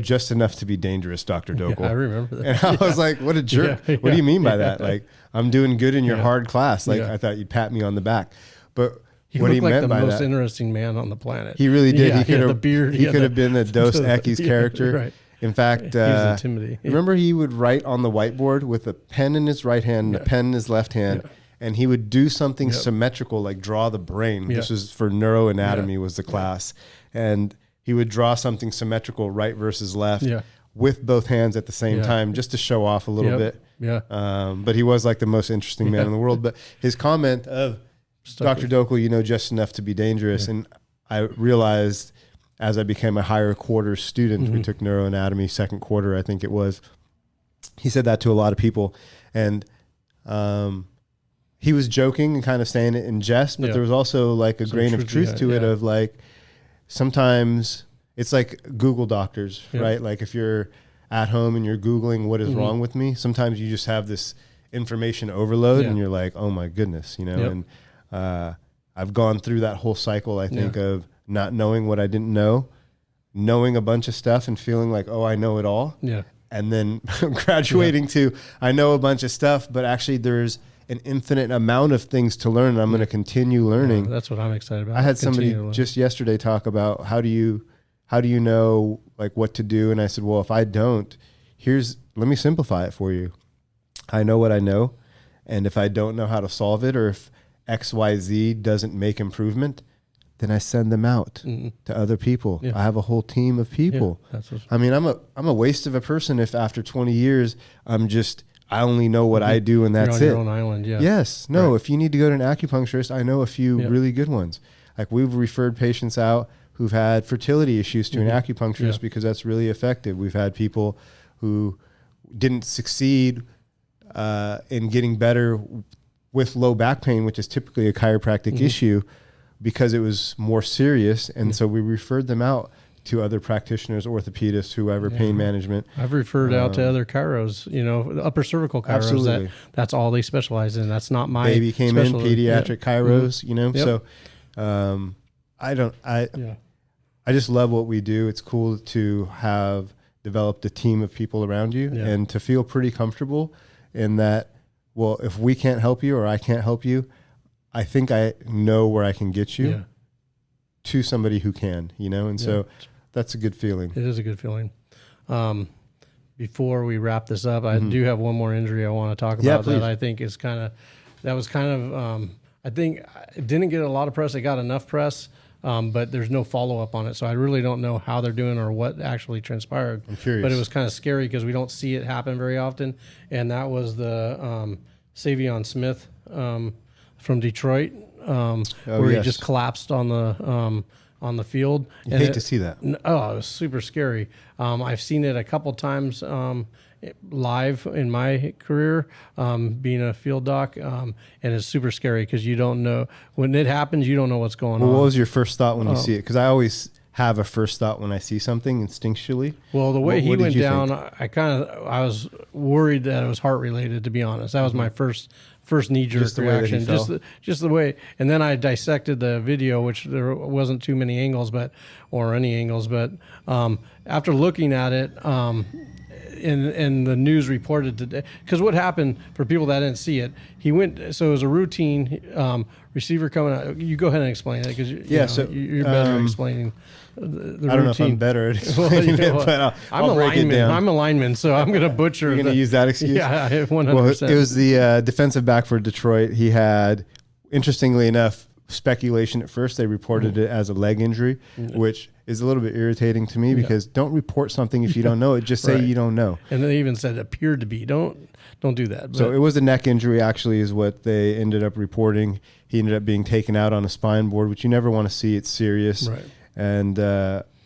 just enough to be dangerous, Dr. Dokel. Yeah, I remember that. And I was like, what a jerk. What do you mean by that? Like, I'm doing good in your hard class. Like, I thought you'd pat me on the back. But what he meant by that. He looked like the most interesting man on the planet. He really did. He could have the beard. He could have been a Dos Equis character. Right. In fact, he was intimidating. Remember he would write on the whiteboard with a pen in his right hand and a pen in his left hand. And he would do something symmetrical, like draw the brain. This was for neuroanatomy was the class. And he would draw something symmetrical, right versus left, with both hands at the same time, just to show off a little bit. Yeah. But he was like the most interesting man in the world. But his comment of Dr. Dokel, just enough to be dangerous. And I realized as I became a higher quarter student, we took neuroanatomy, second quarter, I think it was. He said that to a lot of people. And he was joking and kind of saying it in jest, but there was also like a grain of truth to it of like, sometimes it's like Google doctors, right? Like if you're at home and you're Googling what is wrong with me, sometimes you just have this information overload and you're like, oh my goodness, and I've gone through that whole cycle, I think, of not knowing what I didn't know, knowing a bunch of stuff and feeling like, oh, I know it all. Yeah. And then graduating to, I know a bunch of stuff, but actually there's an infinite amount of things to learn. And I'm going to continue learning. That's what I'm excited about. I had somebody just yesterday talk about how do you know like what to do? And I said, well, if I don't, let me simplify it for you. I know what I know. And if I don't know how to solve it, or if XYZ doesn't make improvement, then I send them out to other people. Yeah. I have a whole team of people. Yeah, I'm a waste of a person if after 20 years, I only know what I do and that's it. You're on your own island, yeah. Yes. No, right. If you need to go to an acupuncturist, I know a few really good ones. Like we've referred patients out who've had fertility issues to an acupuncturist because that's really effective. We've had people who didn't succeed in getting better with low back pain, which is typically a chiropractic issue, because it was more serious. And so we referred them out to other practitioners, orthopedists, whoever, pain management. I've referred out to other chiros, upper cervical chiros. Absolutely. That's all they specialize in. That's not my baby came in, pediatric chiros, So I just love what we do. It's cool to have developed a team of people around you and to feel pretty comfortable in that, well, if we can't help you or I can't help you, I think I know where I can get you to somebody who can, and so that's a good feeling. It is a good feeling. Before we wrap this up, I do have one more injury I want to talk about that I think is kind of that was kind of, I think it didn't get a lot of press. It got enough press, but there's no follow-up on it. So I really don't know how they're doing or what actually transpired. I'm curious. But it was kind of scary because we don't see it happen very often. And that was the Savion Smith from Detroit, where he just collapsed on the field. You hate to see that. Oh, it was super scary. I've seen it a couple times live in my career, being a field doc, and it's super scary because you don't know when it happens. You don't know what's going on. What was your first thought when you see it? Because I always have a first thought when I see something instinctually. Well, the way he went down, I was worried that it was heart related. To be honest, that was my first knee jerk reaction. Just the way. And then I dissected the video, which there wasn't too many angles, or any angles, but after looking at it. And the news reported today, because what happened for people that didn't see it, he went. So it was a routine receiver coming out. You go ahead and explain it because you're better at explaining. The I don't know if I'm better at explaining it, but I'll break it down. I'm a lineman, so I'm going to butcher. You're going to use that excuse? Yeah, 100%. Well, it was the defensive back for Detroit. He had, interestingly enough, speculation at first. They reported it as a leg injury, which is a little bit irritating to me because don't report something if you don't know it. Just say you don't know. And they even said appeared to be. Don't do that. But. So it was a neck injury, actually, is what they ended up reporting. He ended up being taken out on a spine board, which you never want to see. It's serious. Right. And,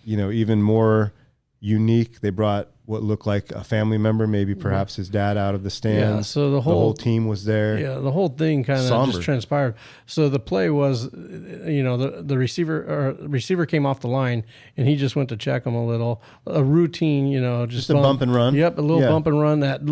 even more unique, they brought what looked like a family member, maybe perhaps his dad, out of the stands. Yeah, so the whole team was there. Yeah, the whole thing kind of just transpired. So the play was, the receiver came off the line and he just went to check him a little, a routine, just a bump and run. Yep, a little bump and run that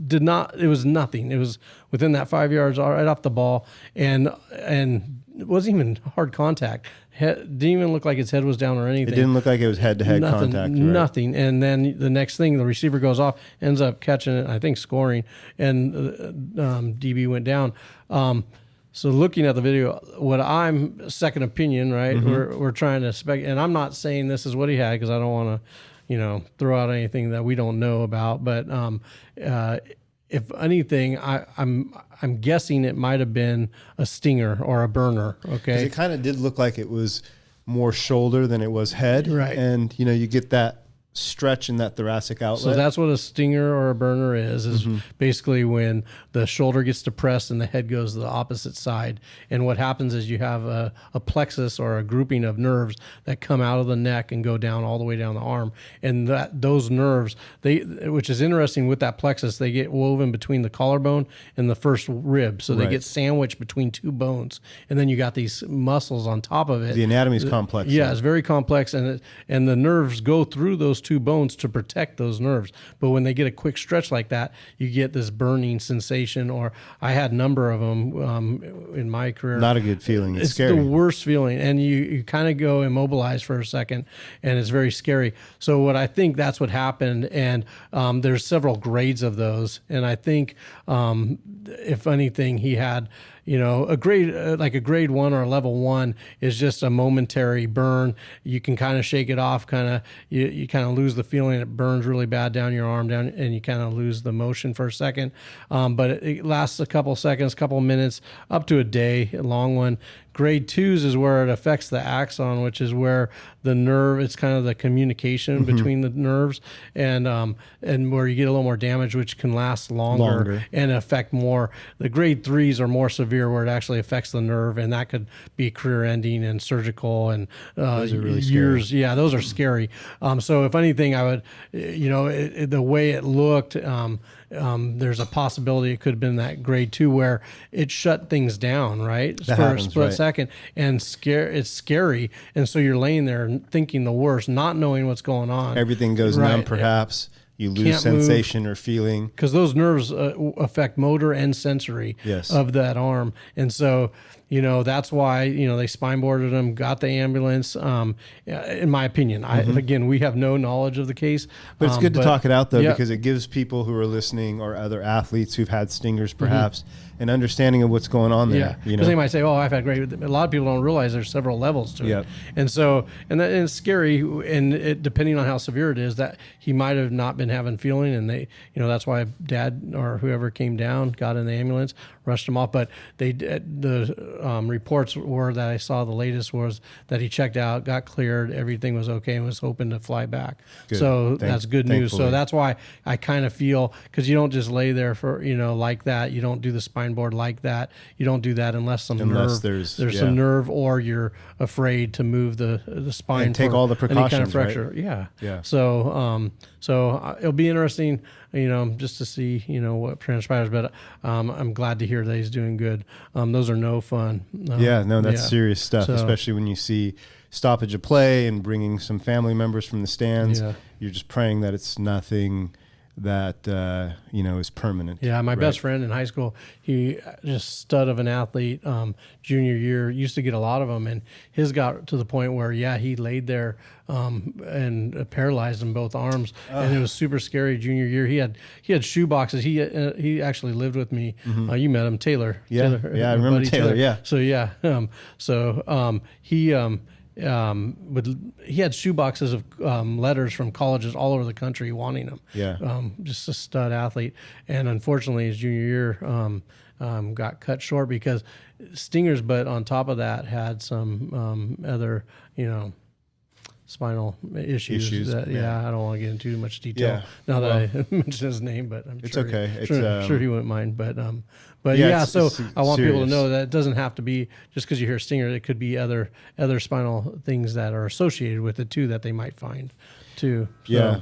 did not. It was nothing. It was within that 5 yards, right off the ball, and it wasn't even hard contact. Didn't even look like his head was down or anything. It didn't look like it was head-to-head contact. Right? Nothing. And then the next thing, the receiver goes off, ends up catching it, I think scoring, and DB went down. So looking at the video, what I'm second opinion, right? Mm-hmm. We're trying to and I'm not saying this is what he had because I don't want to, throw out anything that we don't know about. But if anything, I'm guessing it might have been a stinger or a burner. Okay, it kind of did look like it was more shoulder than it was head, right? And you get that stretch in that thoracic outlet. So that's what a stinger or a burner is basically when the shoulder gets depressed and the head goes to the opposite side. And what happens is you have a plexus or a grouping of nerves that come out of the neck and go down all the way down the arm. And those nerves, which is interesting with that plexus, they get woven between the collarbone and the first rib. So they get sandwiched between two bones. And then you got these muscles on top of it. The anatomy is complex. Yeah, it's very complex. And the nerves go through those two bones to protect those nerves. But when they get a quick stretch like that, you get this burning sensation, or I had a number of them in my career. Not a good feeling. It's scary. The worst feeling. And you kind of go immobilized for a second, and it's very scary. So what I think that's what happened, and there's several grades of those. And I think if anything, he had a grade like a grade 1 or a level 1 is just a momentary burn. You can kind of shake it off, you kind of lose the feeling. It burns really bad down your arm down, and you kind of lose the motion for a second. But it lasts a couple seconds, couple minutes, up to a day, a long one. Grade 2s is where it affects the axon, which is where the nerve, it's kind of the communication between the nerves, and where you get a little more damage, which can last longer and affect more. The grade 3s are more severe, where it actually affects the nerve, and that could be career ending and surgical, and those are really years. Scary. Yeah, those are scary. So if anything, I would, the way it looked, there's a possibility it could have been that grade 2 where it shut things down, right? That for happens, a split right. second, and it's scary. And so you're laying there thinking the worst, not knowing what's going on. Everything goes numb, perhaps. You lose sensation or feeling. Because those nerves affect motor and sensory of that arm. And so, that's why, they spine boarded him, got the ambulance. In my opinion, again, we have no knowledge of the case. But it's good to talk it out, though, because it gives people who are listening, or other athletes who've had stingers, perhaps, an understanding of what's going on there. Yeah, because they might say, "Oh, I've had great." A lot of people don't realize there's several levels to it, and so and it's scary. And depending on how severe it is, that he might have not been having feeling, and that's why Dad or whoever came down, got in the ambulance, rushed him off. But the reports were that I saw, the latest was that he checked out, got cleared, everything was okay, and was hoping to fly back. Good. So that's good news. Thankfully. So that's why I kind of feel, because you don't just lay there for, like that. You don't do the spine board like that. You don't do that unless there's some nerve, or you're afraid to move the spine and take for all the precautions, any kind of fracture. Right? Yeah. So it'll be interesting, just to see, what transpires. But I'm glad to hear that he's doing good. Those are no fun. That's serious stuff, especially when you see stoppage of play and bringing some family members from the stands. Yeah. You're just praying that it's nothing that is permanent. Yeah, my best friend in high school, he just stud of an athlete. Junior year, used to get a lot of them, and his got to the point where he laid there and paralyzed in both arms, and it was super scary. Junior year, he had shoe boxes. He actually lived with me. Mm-hmm. You met him, Taylor. Yeah, Taylor, I remember Taylor. Yeah. So he had shoe boxes of letters from colleges all over the country wanting him. Yeah. Just a stud athlete. And unfortunately, his junior year got cut short because stingers, but on top of that had some other, spinal issues. That, I don't want to get into too much detail now that I mentioned his name, but I'm it's sure okay. Sure he wouldn't mind. But so I want people to know that it doesn't have to be just because you hear stinger. It could be other spinal things that are associated with it too that they might find too. So,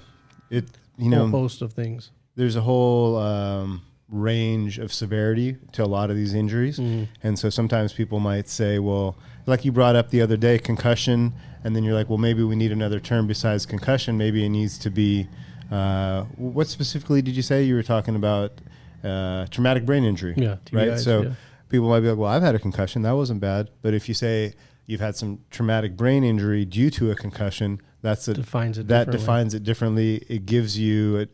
a whole host of things. There's a whole range of severity to a lot of these injuries, and so sometimes people might say, well, like you brought up the other day, concussion, and then you're like, well, maybe we need another term besides concussion. Maybe it needs to be what specifically did you say? You were talking about traumatic brain injury, TBIs, right? So people might be like, well, I've had a concussion, that wasn't bad. But if you say you've had some traumatic brain injury due to a concussion, defines it differently. It gives you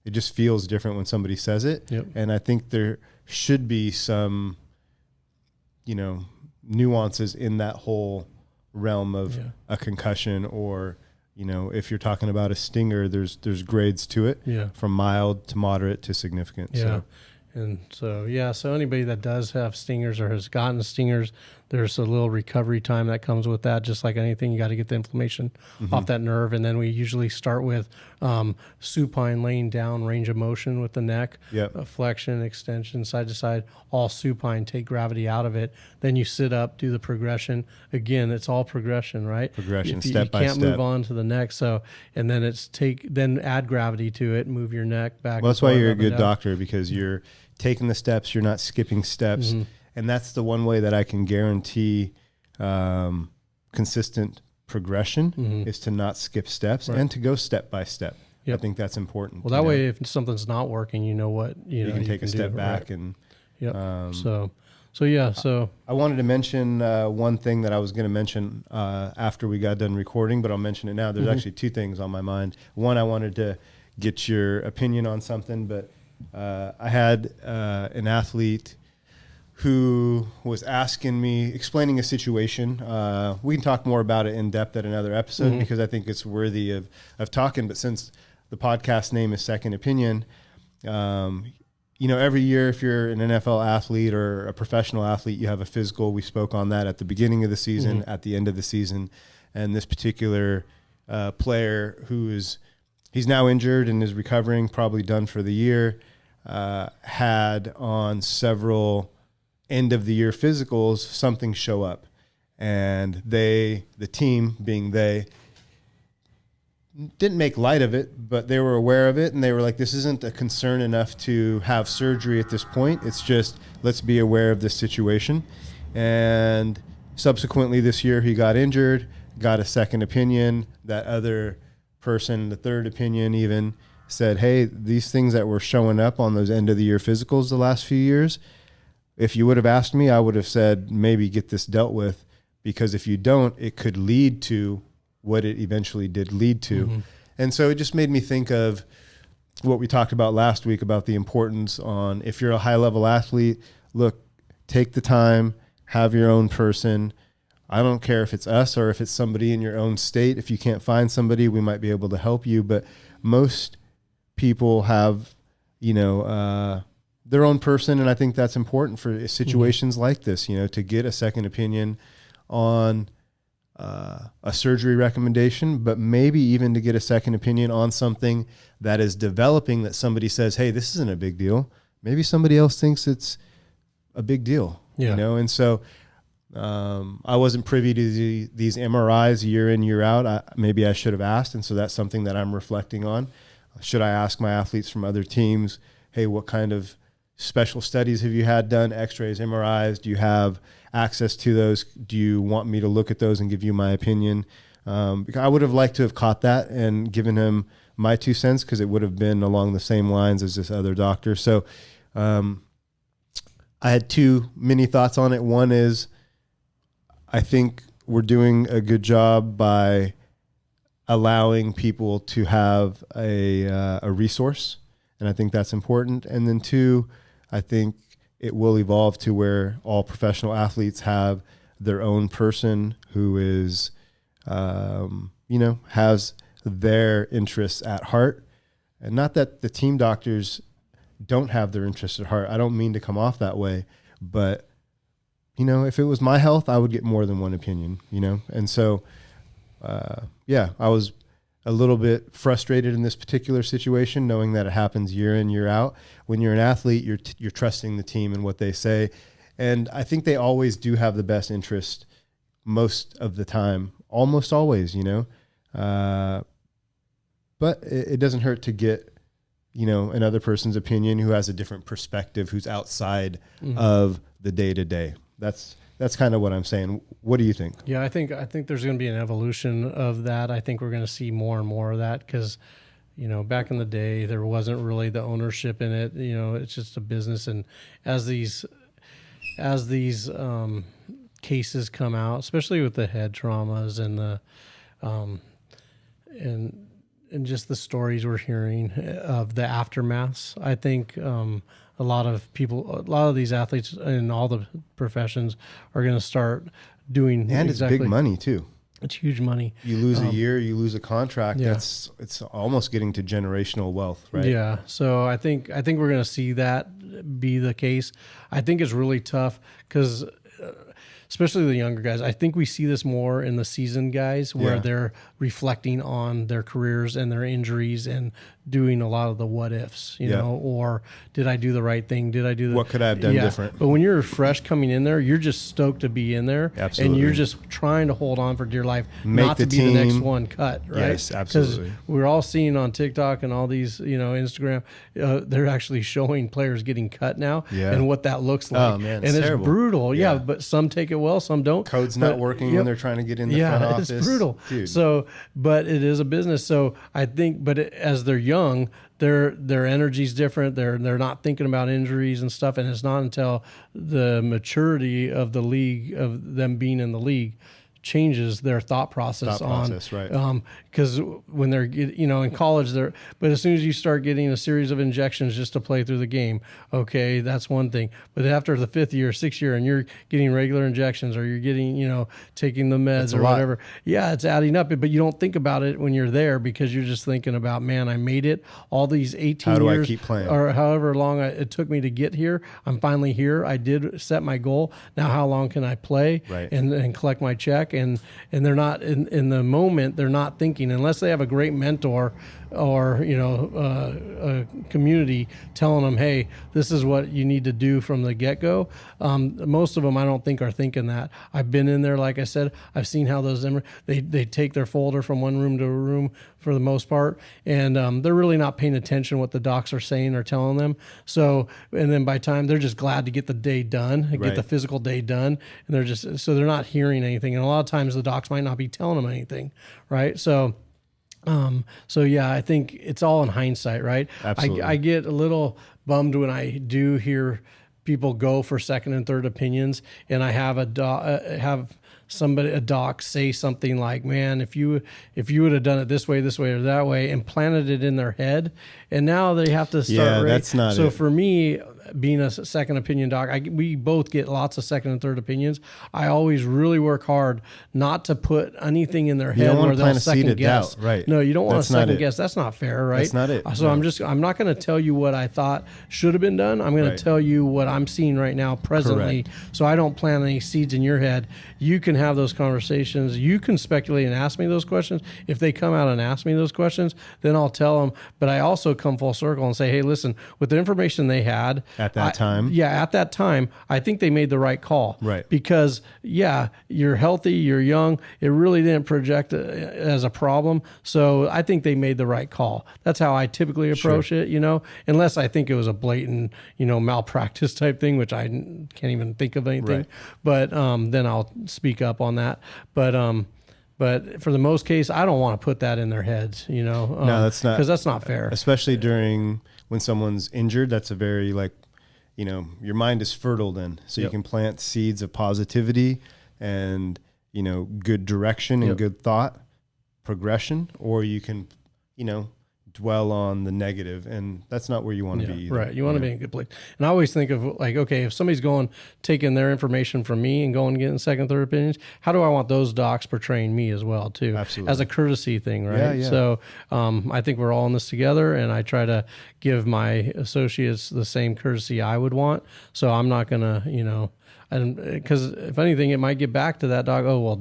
it just feels different when somebody says it. Yep. And I think there should be some nuances in that whole realm of a concussion, or if you're talking about a stinger, there's grades to it, from mild to moderate to significant. So anybody that does have stingers or has gotten stingers, there's a little recovery time that comes with that. Just like anything, you got to get the inflammation off that nerve. And then we usually start with supine, laying down, range of motion with the neck, flexion, extension, side to side, all supine, take gravity out of it. Then you sit up, do the progression. Again, it's all progression, right? Progression, step by step. You can't move on to the next. And then then add gravity to it, move your neck back. Well, that's why you're a good doctor, because you're taking the steps, you're not skipping steps. And that's the one way that I can guarantee consistent progression is to not skip steps and to go step by step. I think that's important. Well, that way, if something's not working, you know what you can take a step back. Right. And So I wanted to mention one thing that I was going to mention after we got done recording, but I'll mention it now. There's actually two things on my mind. One, I wanted to get your opinion on something, but I had an athlete who was explaining a situation. We can talk more about it in depth at another episode because I think it's worthy of talking. But since the podcast name is Second Opinion, every year, if you're an NFL athlete or a professional athlete, you have a physical. We spoke on that at the beginning of the season, at the end of the season. And this particular player he's now injured and is recovering, probably done for the year, had on several end of the year physicals something show up, and the team being they didn't make light of it, but they were aware of it, and they were like, this isn't a concern enough to have surgery at this point. It's just, let's be aware of this situation. And subsequently this year he got injured, got a second opinion. That other person, the third opinion even, said, hey, these things that were showing up on those end of the year physicals the last few years, if you would have asked me, I would have said, maybe get this dealt with, because if you don't, it could lead to what it eventually did lead to. And so it just made me think of what we talked about last week about the importance on, if you're a high level athlete, look, take the time, have your own person. I don't care if it's us or if it's somebody in your own state. If you can't find somebody, we might be able to help you. But most people have, their own person. And I think that's important for situations like this, you know, to get a second opinion on a surgery recommendation, but maybe even to get a second opinion on something that is developing that somebody says, hey, this isn't a big deal. Maybe somebody else thinks it's a big deal, you know? And so I wasn't privy to these MRIs year in, year out. Maybe I should have asked. And so that's something that I'm reflecting on. Should I ask my athletes from other teams, hey, what kind of special studies have you had done? X-rays, MRIs? Do you have access to those? Do you want me to look at those and give you my opinion? Because I would have liked to have caught that and given him my 2 cents, because it would have been along the same lines as this other doctor. So I had 2 mini thoughts on it. One is, I think we're doing a good job by allowing people to have a resource, and I think that's important. And then 2, I think it will evolve to where all professional athletes have their own person who is, you know, has their interests at heart. And not that the team doctors don't have their interests at heart. I don't mean to come off that way, but you know, if it was my health, I would get more than one opinion, you know? And so, yeah, I was a little bit frustrated in this particular situation, knowing that it happens year in, year out. When you're an athlete, you're trusting the team and what they say. And I think they always do have the best interest most of the time, almost always, you know? But it doesn't hurt to get, you know, another person's opinion who has a different perspective, who's outside of the day-to-day. That's kind of what I'm saying. What do you think? Yeah, I think there's going to be an evolution of that. I think we're going to see more and more of that because, you know, back in the day, there wasn't really the ownership in it. You know, it's just a business. And as these cases come out, especially with the head traumas and the and just the stories we're hearing of the aftermaths, I think a lot of these athletes in all the professions are going to start doing. And it's big money too. It's huge money. You lose a year, you lose a contract. Yeah. It's almost getting to generational wealth, right? Yeah. So I think we're going to see that be the case. I think it's really tough because, especially the younger guys, I think we see this more in the seasoned guys where they're reflecting on their careers and their injuries and doing a lot of the what ifs, you know, or did I do the right thing? Did I do what could I have done different? But when you're fresh coming in there, you're just stoked to be in there. Absolutely. And you're just trying to hold on for dear life, Make not the to be team. the next one cut, right? Yes, absolutely. Because we're all seeing on TikTok and all these, you know, Instagram, they're actually showing players getting cut now and what that looks like. Oh, man, and it's terrible. brutal. Yeah, but some take it well, some don't. Code's not working when they're trying to get in the front office. Yeah, it's brutal. Dude. So, but it is a business. So I think, as they're young, their energy's different. They're not thinking about injuries and stuff. And it's not until the maturity of the league, of them being in the league, changes their thought process right. Because when they're, you know, in college, but as soon as you start getting a series of injections just to play through the game, okay, that's one thing. But after the 5th year, 6th year, and you're getting regular injections, or you're getting, you know, taking the meds or whatever, it's adding up. But you don't think about it when you're there because you're just thinking about, man, I made it all these 18 years. How do I keep playing? Or however long it took me to get here. I'm finally here. I did set my goal. Now how long can I play and collect my check? And they're not in the moment. They're not thinking, unless they have a great mentor or, you know, a community telling them, hey, this is what you need to do from the get-go. Most of them, I don't think, are thinking that. I've been in there, like I said. I've seen how those they take their folder from one room to a room for the most part, and they're really not paying attention to what the docs are saying or telling them. So, and then by time they're just glad to get the day done, get the physical day done, and they're not hearing anything. And a lot of times the docs might not be telling them anything, right? So yeah, I think it's all in hindsight, right? Absolutely. I get a little bummed when I do hear people go for second and third opinions, and I have have a doc say something like, man, if you would have done it this way or that way, and planted it in their head, and now they have to start. That's not so it. For me, being a second opinion doc, we both get lots of second and third opinions. I always really work hard not to put anything in their head where they'll second guess. Right. No, you don't want to second guess. That's not fair, right? That's not it. So I'm not going to tell you what I thought should have been done. I'm going to tell you what I'm seeing right now presently. Correct. So I don't plant any seeds in your head. You can have those conversations. You can speculate and ask me those questions. If they come out and ask me those questions, then I'll tell them. But I also come full circle and say, hey, listen, with the information they had at that time. Yeah, at that time, I think they made the right call. Right. Because, you're healthy, you're young. It really didn't project as a problem. So I think they made the right call. That's how I typically approach it, unless I think it was a blatant, malpractice type thing, which I can't even think of anything. Right. But then I'll speak up on that. But for the most case, I don't want to put that in their heads, No, that's not. Because that's not fair. Especially when someone's injured, that's a very your mind is fertile then. So you can plant seeds of positivity and, good direction and good thought progression, or you can, dwell on the negative, and that's not where you want to be either. Right. You want to be in a good place. And I always think of okay, if somebody's taking their information from me and going and getting second, third opinions, how do I want those docs portraying me as well too? Absolutely. As a courtesy thing, right? Yeah. So I think we're all in this together, and I try to give my associates the same courtesy I would want. So I'm not going to, because if anything, it might get back to that dog. Oh, well,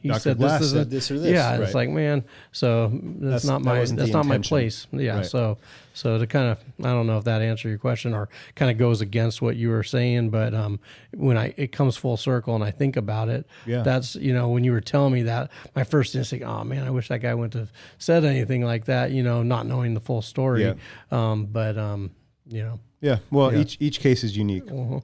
he Dr. said Glass this, said this or this. Yeah, right. It's like, man, so that's not my place. Yeah, right. So to kind of, I don't know if that answered your question or kind of goes against what you were saying, but when it comes full circle and I think about it, that's, when you were telling me that, my first instinct, oh man, I wish that guy wouldn't have said anything like that, not knowing the full story. Yeah. Well, each case is unique. Uh-huh.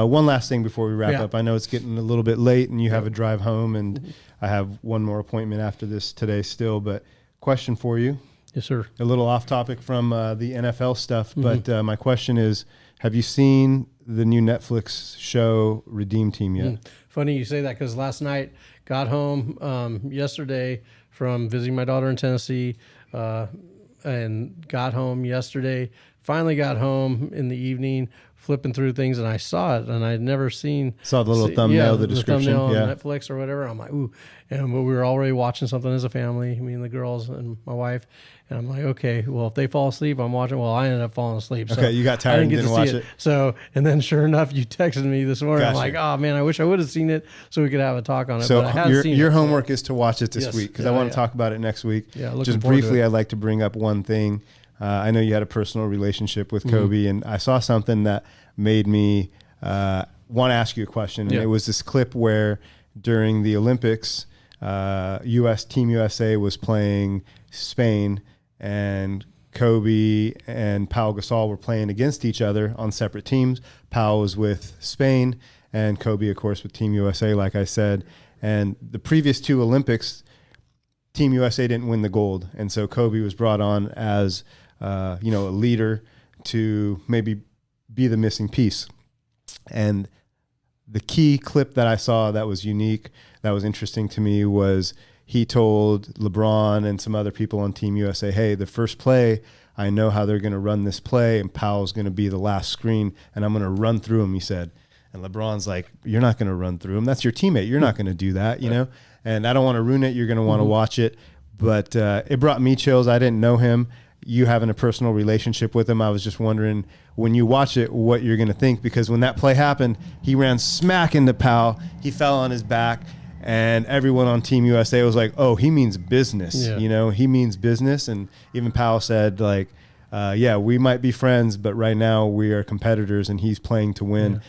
One last thing before we wrap up. I know it's getting a little bit late and you have a drive home, and I have one more appointment after this today still, but question for you. Yes, sir. A little off topic from the NFL stuff, but my question is, have you seen the new Netflix show Redeem Team yet? Funny you say that, because last night got home yesterday from visiting my daughter in Tennessee, and got home yesterday, finally got home in the evening, flipping through things, and I saw it, and I'd never saw the little thumbnail, the description, thumbnail on Netflix or whatever. I'm like, ooh, but we were already watching something as a family, me and the girls and my wife, and I'm like, okay, well, if they fall asleep, I'm watching. Well, I ended up falling asleep. So okay, you got tired and didn't watch it. So, and then sure enough, you texted me this morning. Gotcha. I'm like, oh man, I wish I would have seen it so we could have a talk on it. So but I hadn't seen your it. homework is to watch it this week, because I want to talk about it next week. Yeah, just briefly, I'd like to bring up one thing. I know you had a personal relationship with Kobe, and I saw something that made me want to ask you a question. And it was this clip where during the Olympics, Team USA was playing Spain, and Kobe and Pau Gasol were playing against each other on separate teams. Pau was with Spain, and Kobe, of course, with Team USA, like I said. And the previous two Olympics, Team USA didn't win the gold, and so Kobe was brought on as a leader to maybe be the missing piece. And the key clip that I saw that was unique, that was interesting to me, was he told LeBron and some other people on Team USA, hey, the first play, I know how they're going to run this play, and Powell's going to be the last screen, and I'm going to run through him, he said. And LeBron's like, you're not going to run through him. That's your teammate. You're not going to do that, And I don't want to ruin it. You're going to want to watch it. But it brought me chills. I didn't know him. You having a personal relationship with him, I was just wondering, when you watch it, what you're going to think. Because when that play happened, he ran smack into Powell. He fell on his back. And everyone on Team USA was like, oh, he means business. Yeah. He means business. And even Powell said, like, we might be friends, but right now we are competitors, and he's playing to win. Yeah.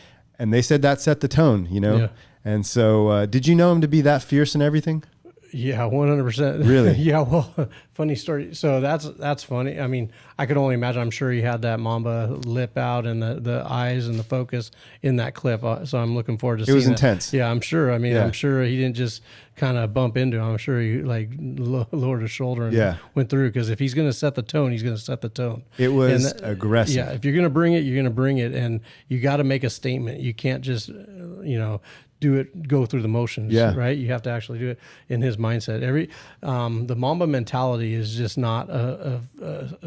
And they said that set the tone, Yeah. And so did you know him to be that fierce and everything? Yeah, 100%. Really? Yeah, well, Funny story. So that's funny. I mean, I could only imagine. I'm sure he had that Mamba lip out and the eyes and the focus in that clip. So I'm looking forward to seeing it. It was intense. Yeah, I'm sure. I mean, Yeah. I'm sure he didn't just kind of bump into him. I'm sure he like lowered his shoulder and went through, because if he's going to set the tone, he's going to set the tone. It was aggressive. Yeah, if you're going to bring it, you're going to bring it, and you got to make a statement. You can't just, go through the motions, right? You have to actually do it in his mindset. The Mamba mentality is just not a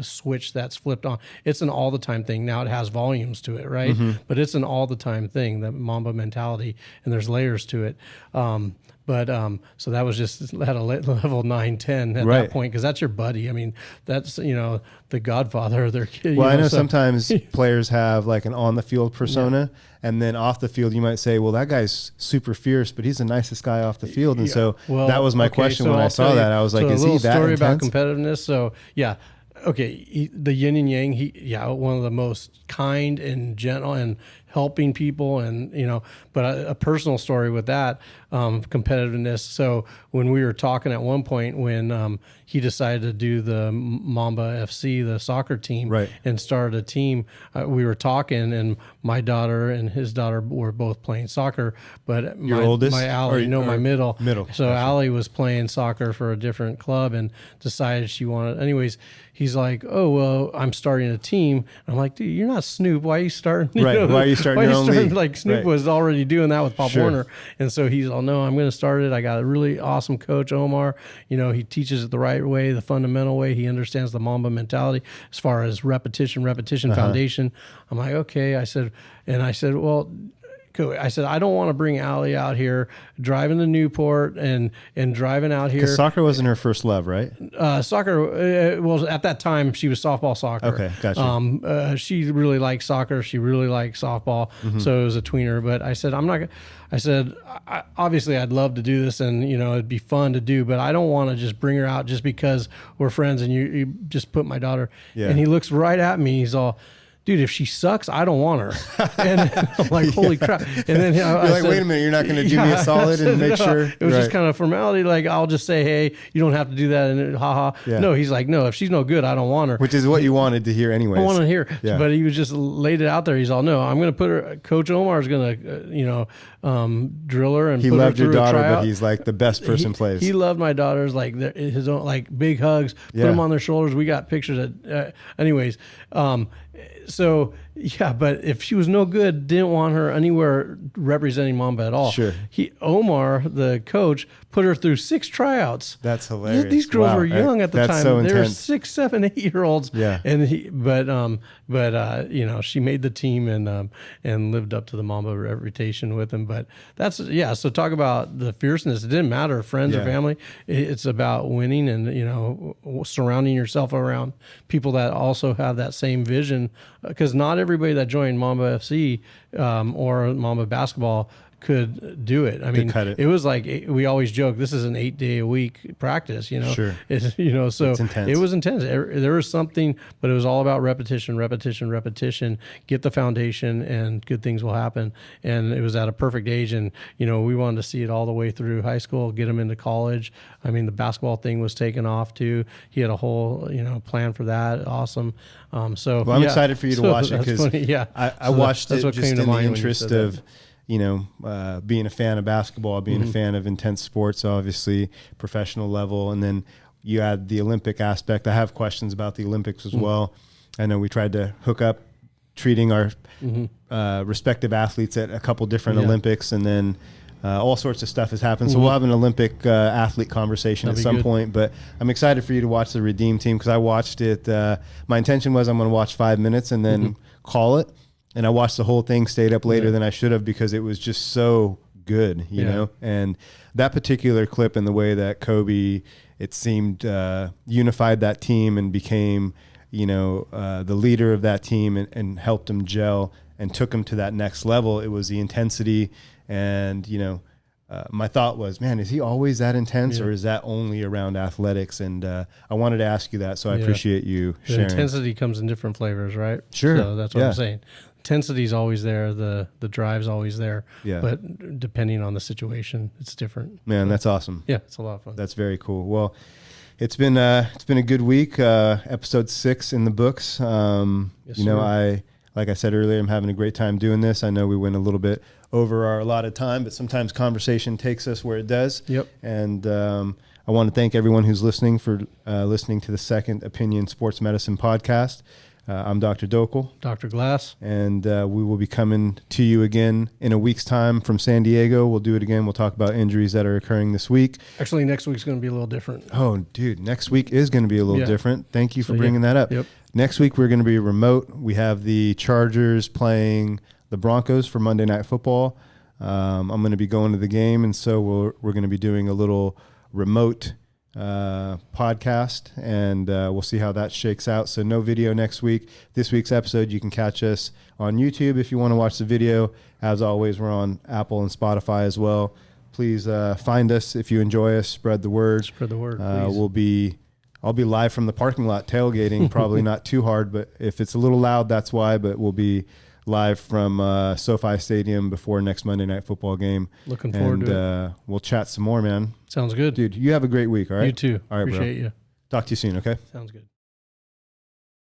switch that's flipped on. It's an all the time thing. Now it has volumes to it, right? But it's an all the time thing, the Mamba mentality, and there's layers to it. So that was just at a level 9, 10 at that point, because that's your buddy. I mean, that's, the godfather of their kid. Well, I know sometimes players have like an on the field persona, and then off the field you might say, well, that guy's super fierce, but he's the nicest guy off the field. And so that was my question when I saw that. I was like, is he that story intense? About competitiveness. So the yin and yang, one of the most kind and gentle and helping people, and but a personal story with that competitiveness. So when we were talking at one point, when he decided to do the Mamba FC, the soccer team, and started a team, we were talking, and my daughter and his daughter were both playing soccer, but your oldest, my Allie, my middle. So gotcha. Allie was playing soccer for a different club and decided she wanted. Anyways, he's like, "Oh well, I'm starting a team." I'm like, "Dude, you're not Snoop. Why are you starting? Why are you starting your own league?" Like Snoop was already doing that with Pop Warner, and so he's all, "No, I'm going to start it. I got a really awesome coach, Omar. He teaches it the right way, the fundamental way. He understands the Mamba mentality as far as repetition, foundation." I'm like, "Okay." I said, "Well." Cool. I said, I don't want to bring Allie out here driving to Newport and driving out here. Because soccer wasn't her first love, right? Soccer, well, at that time, she was softball soccer. Okay, gotcha. She really liked soccer. She really liked softball. So it was a tweener. But I said, obviously, I'd love to do this, and, it'd be fun to do, but I don't want to just bring her out just because we're friends and you just put my daughter. Yeah. And he looks right at me. He's all, "Dude, if she sucks, I don't want her." And I'm like, holy crap. And then I said, wait a minute, you're not going to do me a solid and make sure? It was just kind of formality. Like, I'll just say, hey, you don't have to do that. And haha. Yeah. No, he's like, no, if she's no good, I don't want her. Which is what you wanted to hear anyways. I want to hear. Yeah. But he was just laid it out there. He's all, no, I'm going to put her, Coach Omar's going to, drill her and he put loved her your through daughter, a tryout. but he's like the best person plays. He loved my daughters, like his own, like big hugs, put them on their shoulders. We got pictures anyways. So yeah, but if she was no good, didn't want her anywhere representing Mamba at all. Sure. Omar, the coach, put her through 6 tryouts. That's hilarious. These girls were young at the time. So they intense. were 6, 7, 8-year-olds. Yeah. And she made the team and lived up to the Mamba reputation with him. But that's So talk about the fierceness. It didn't matter, friends or family. It's about winning and surrounding yourself around people that also have that same vision. Because not everybody that joined Mamba FC or Mamba basketball could do it. I mean, it was like, we always joke, this is an 8-day-a-week practice, Sure. So it's intense. It was intense. There was something, but it was all about repetition, get the foundation, and good things will happen. And it was at a perfect age. And, we wanted to see it all the way through high school, get him into college. I mean, the basketball thing was taken off too. He had a whole, plan for that. Awesome. I'm excited for you to watch it, because I watched it just in the interest of, being a fan of basketball, being a fan of intense sports, obviously professional level. And then you add the Olympic aspect. I have questions about the Olympics as well. I know we tried to hook up treating our respective athletes at a couple different Olympics, and then all sorts of stuff has happened. So we'll have an Olympic athlete conversation at some point, but I'm excited for you to watch the Redeem team, because I watched it. My intention was I'm going to watch 5 minutes and then call it. And I watched the whole thing, stayed up later than I should have, because it was just so good, you know? And that particular clip and the way that Kobe, it seemed, unified that team and became, the leader of that team, and helped them gel and took them to that next level. It was the intensity. And, my thought was, man, is he always that intense, or is that only around athletics? And I wanted to ask you that, so I appreciate you sharing. The intensity comes in different flavors, right? Sure. So that's what I'm saying. Intensity is always there. The drive's always there. Yeah. But depending on the situation, it's different. Man, that's awesome. Yeah, it's a lot of fun. That's very cool. Well, It's been a good week. Episode 6 in the books. Yes, you know, sir. like I said earlier, I'm having a great time doing this. I know we went a little bit over our allotted time, but sometimes conversation takes us where it does. Yep. And I want to thank everyone who's listening for listening to the Second Opinion Sports Medicine podcast. I'm Dr. Dokel. Dr. Glass. And we will be coming to you again in a week's time from San Diego. We'll do it again. We'll talk about injuries that are occurring this week. Actually, next week's going to be a little different. Oh, dude, next week is going to be a little different. Thank you for bringing that up. Yep. Next week, we're going to be remote. We have the Chargers playing the Broncos for Monday Night Football. I'm going to be going to the game, and so we're going to be doing a little remote podcast, and we'll see how that shakes out. So no video next week. This week's episode, you can catch us on YouTube if you want to watch the video. As always, we're on Apple and Spotify as well. Please find us if you enjoy us. Spread the word. Spread the word, please. I'll be live from the parking lot tailgating, probably not too hard, but if it's a little loud, that's why. But we'll be live from SoFi Stadium before next Monday Night Football game. Looking forward to it. We'll chat some more, man. Sounds good. Dude, you have a great week, all right? You too. All right, Appreciate you. Talk to you soon, okay? Sounds good.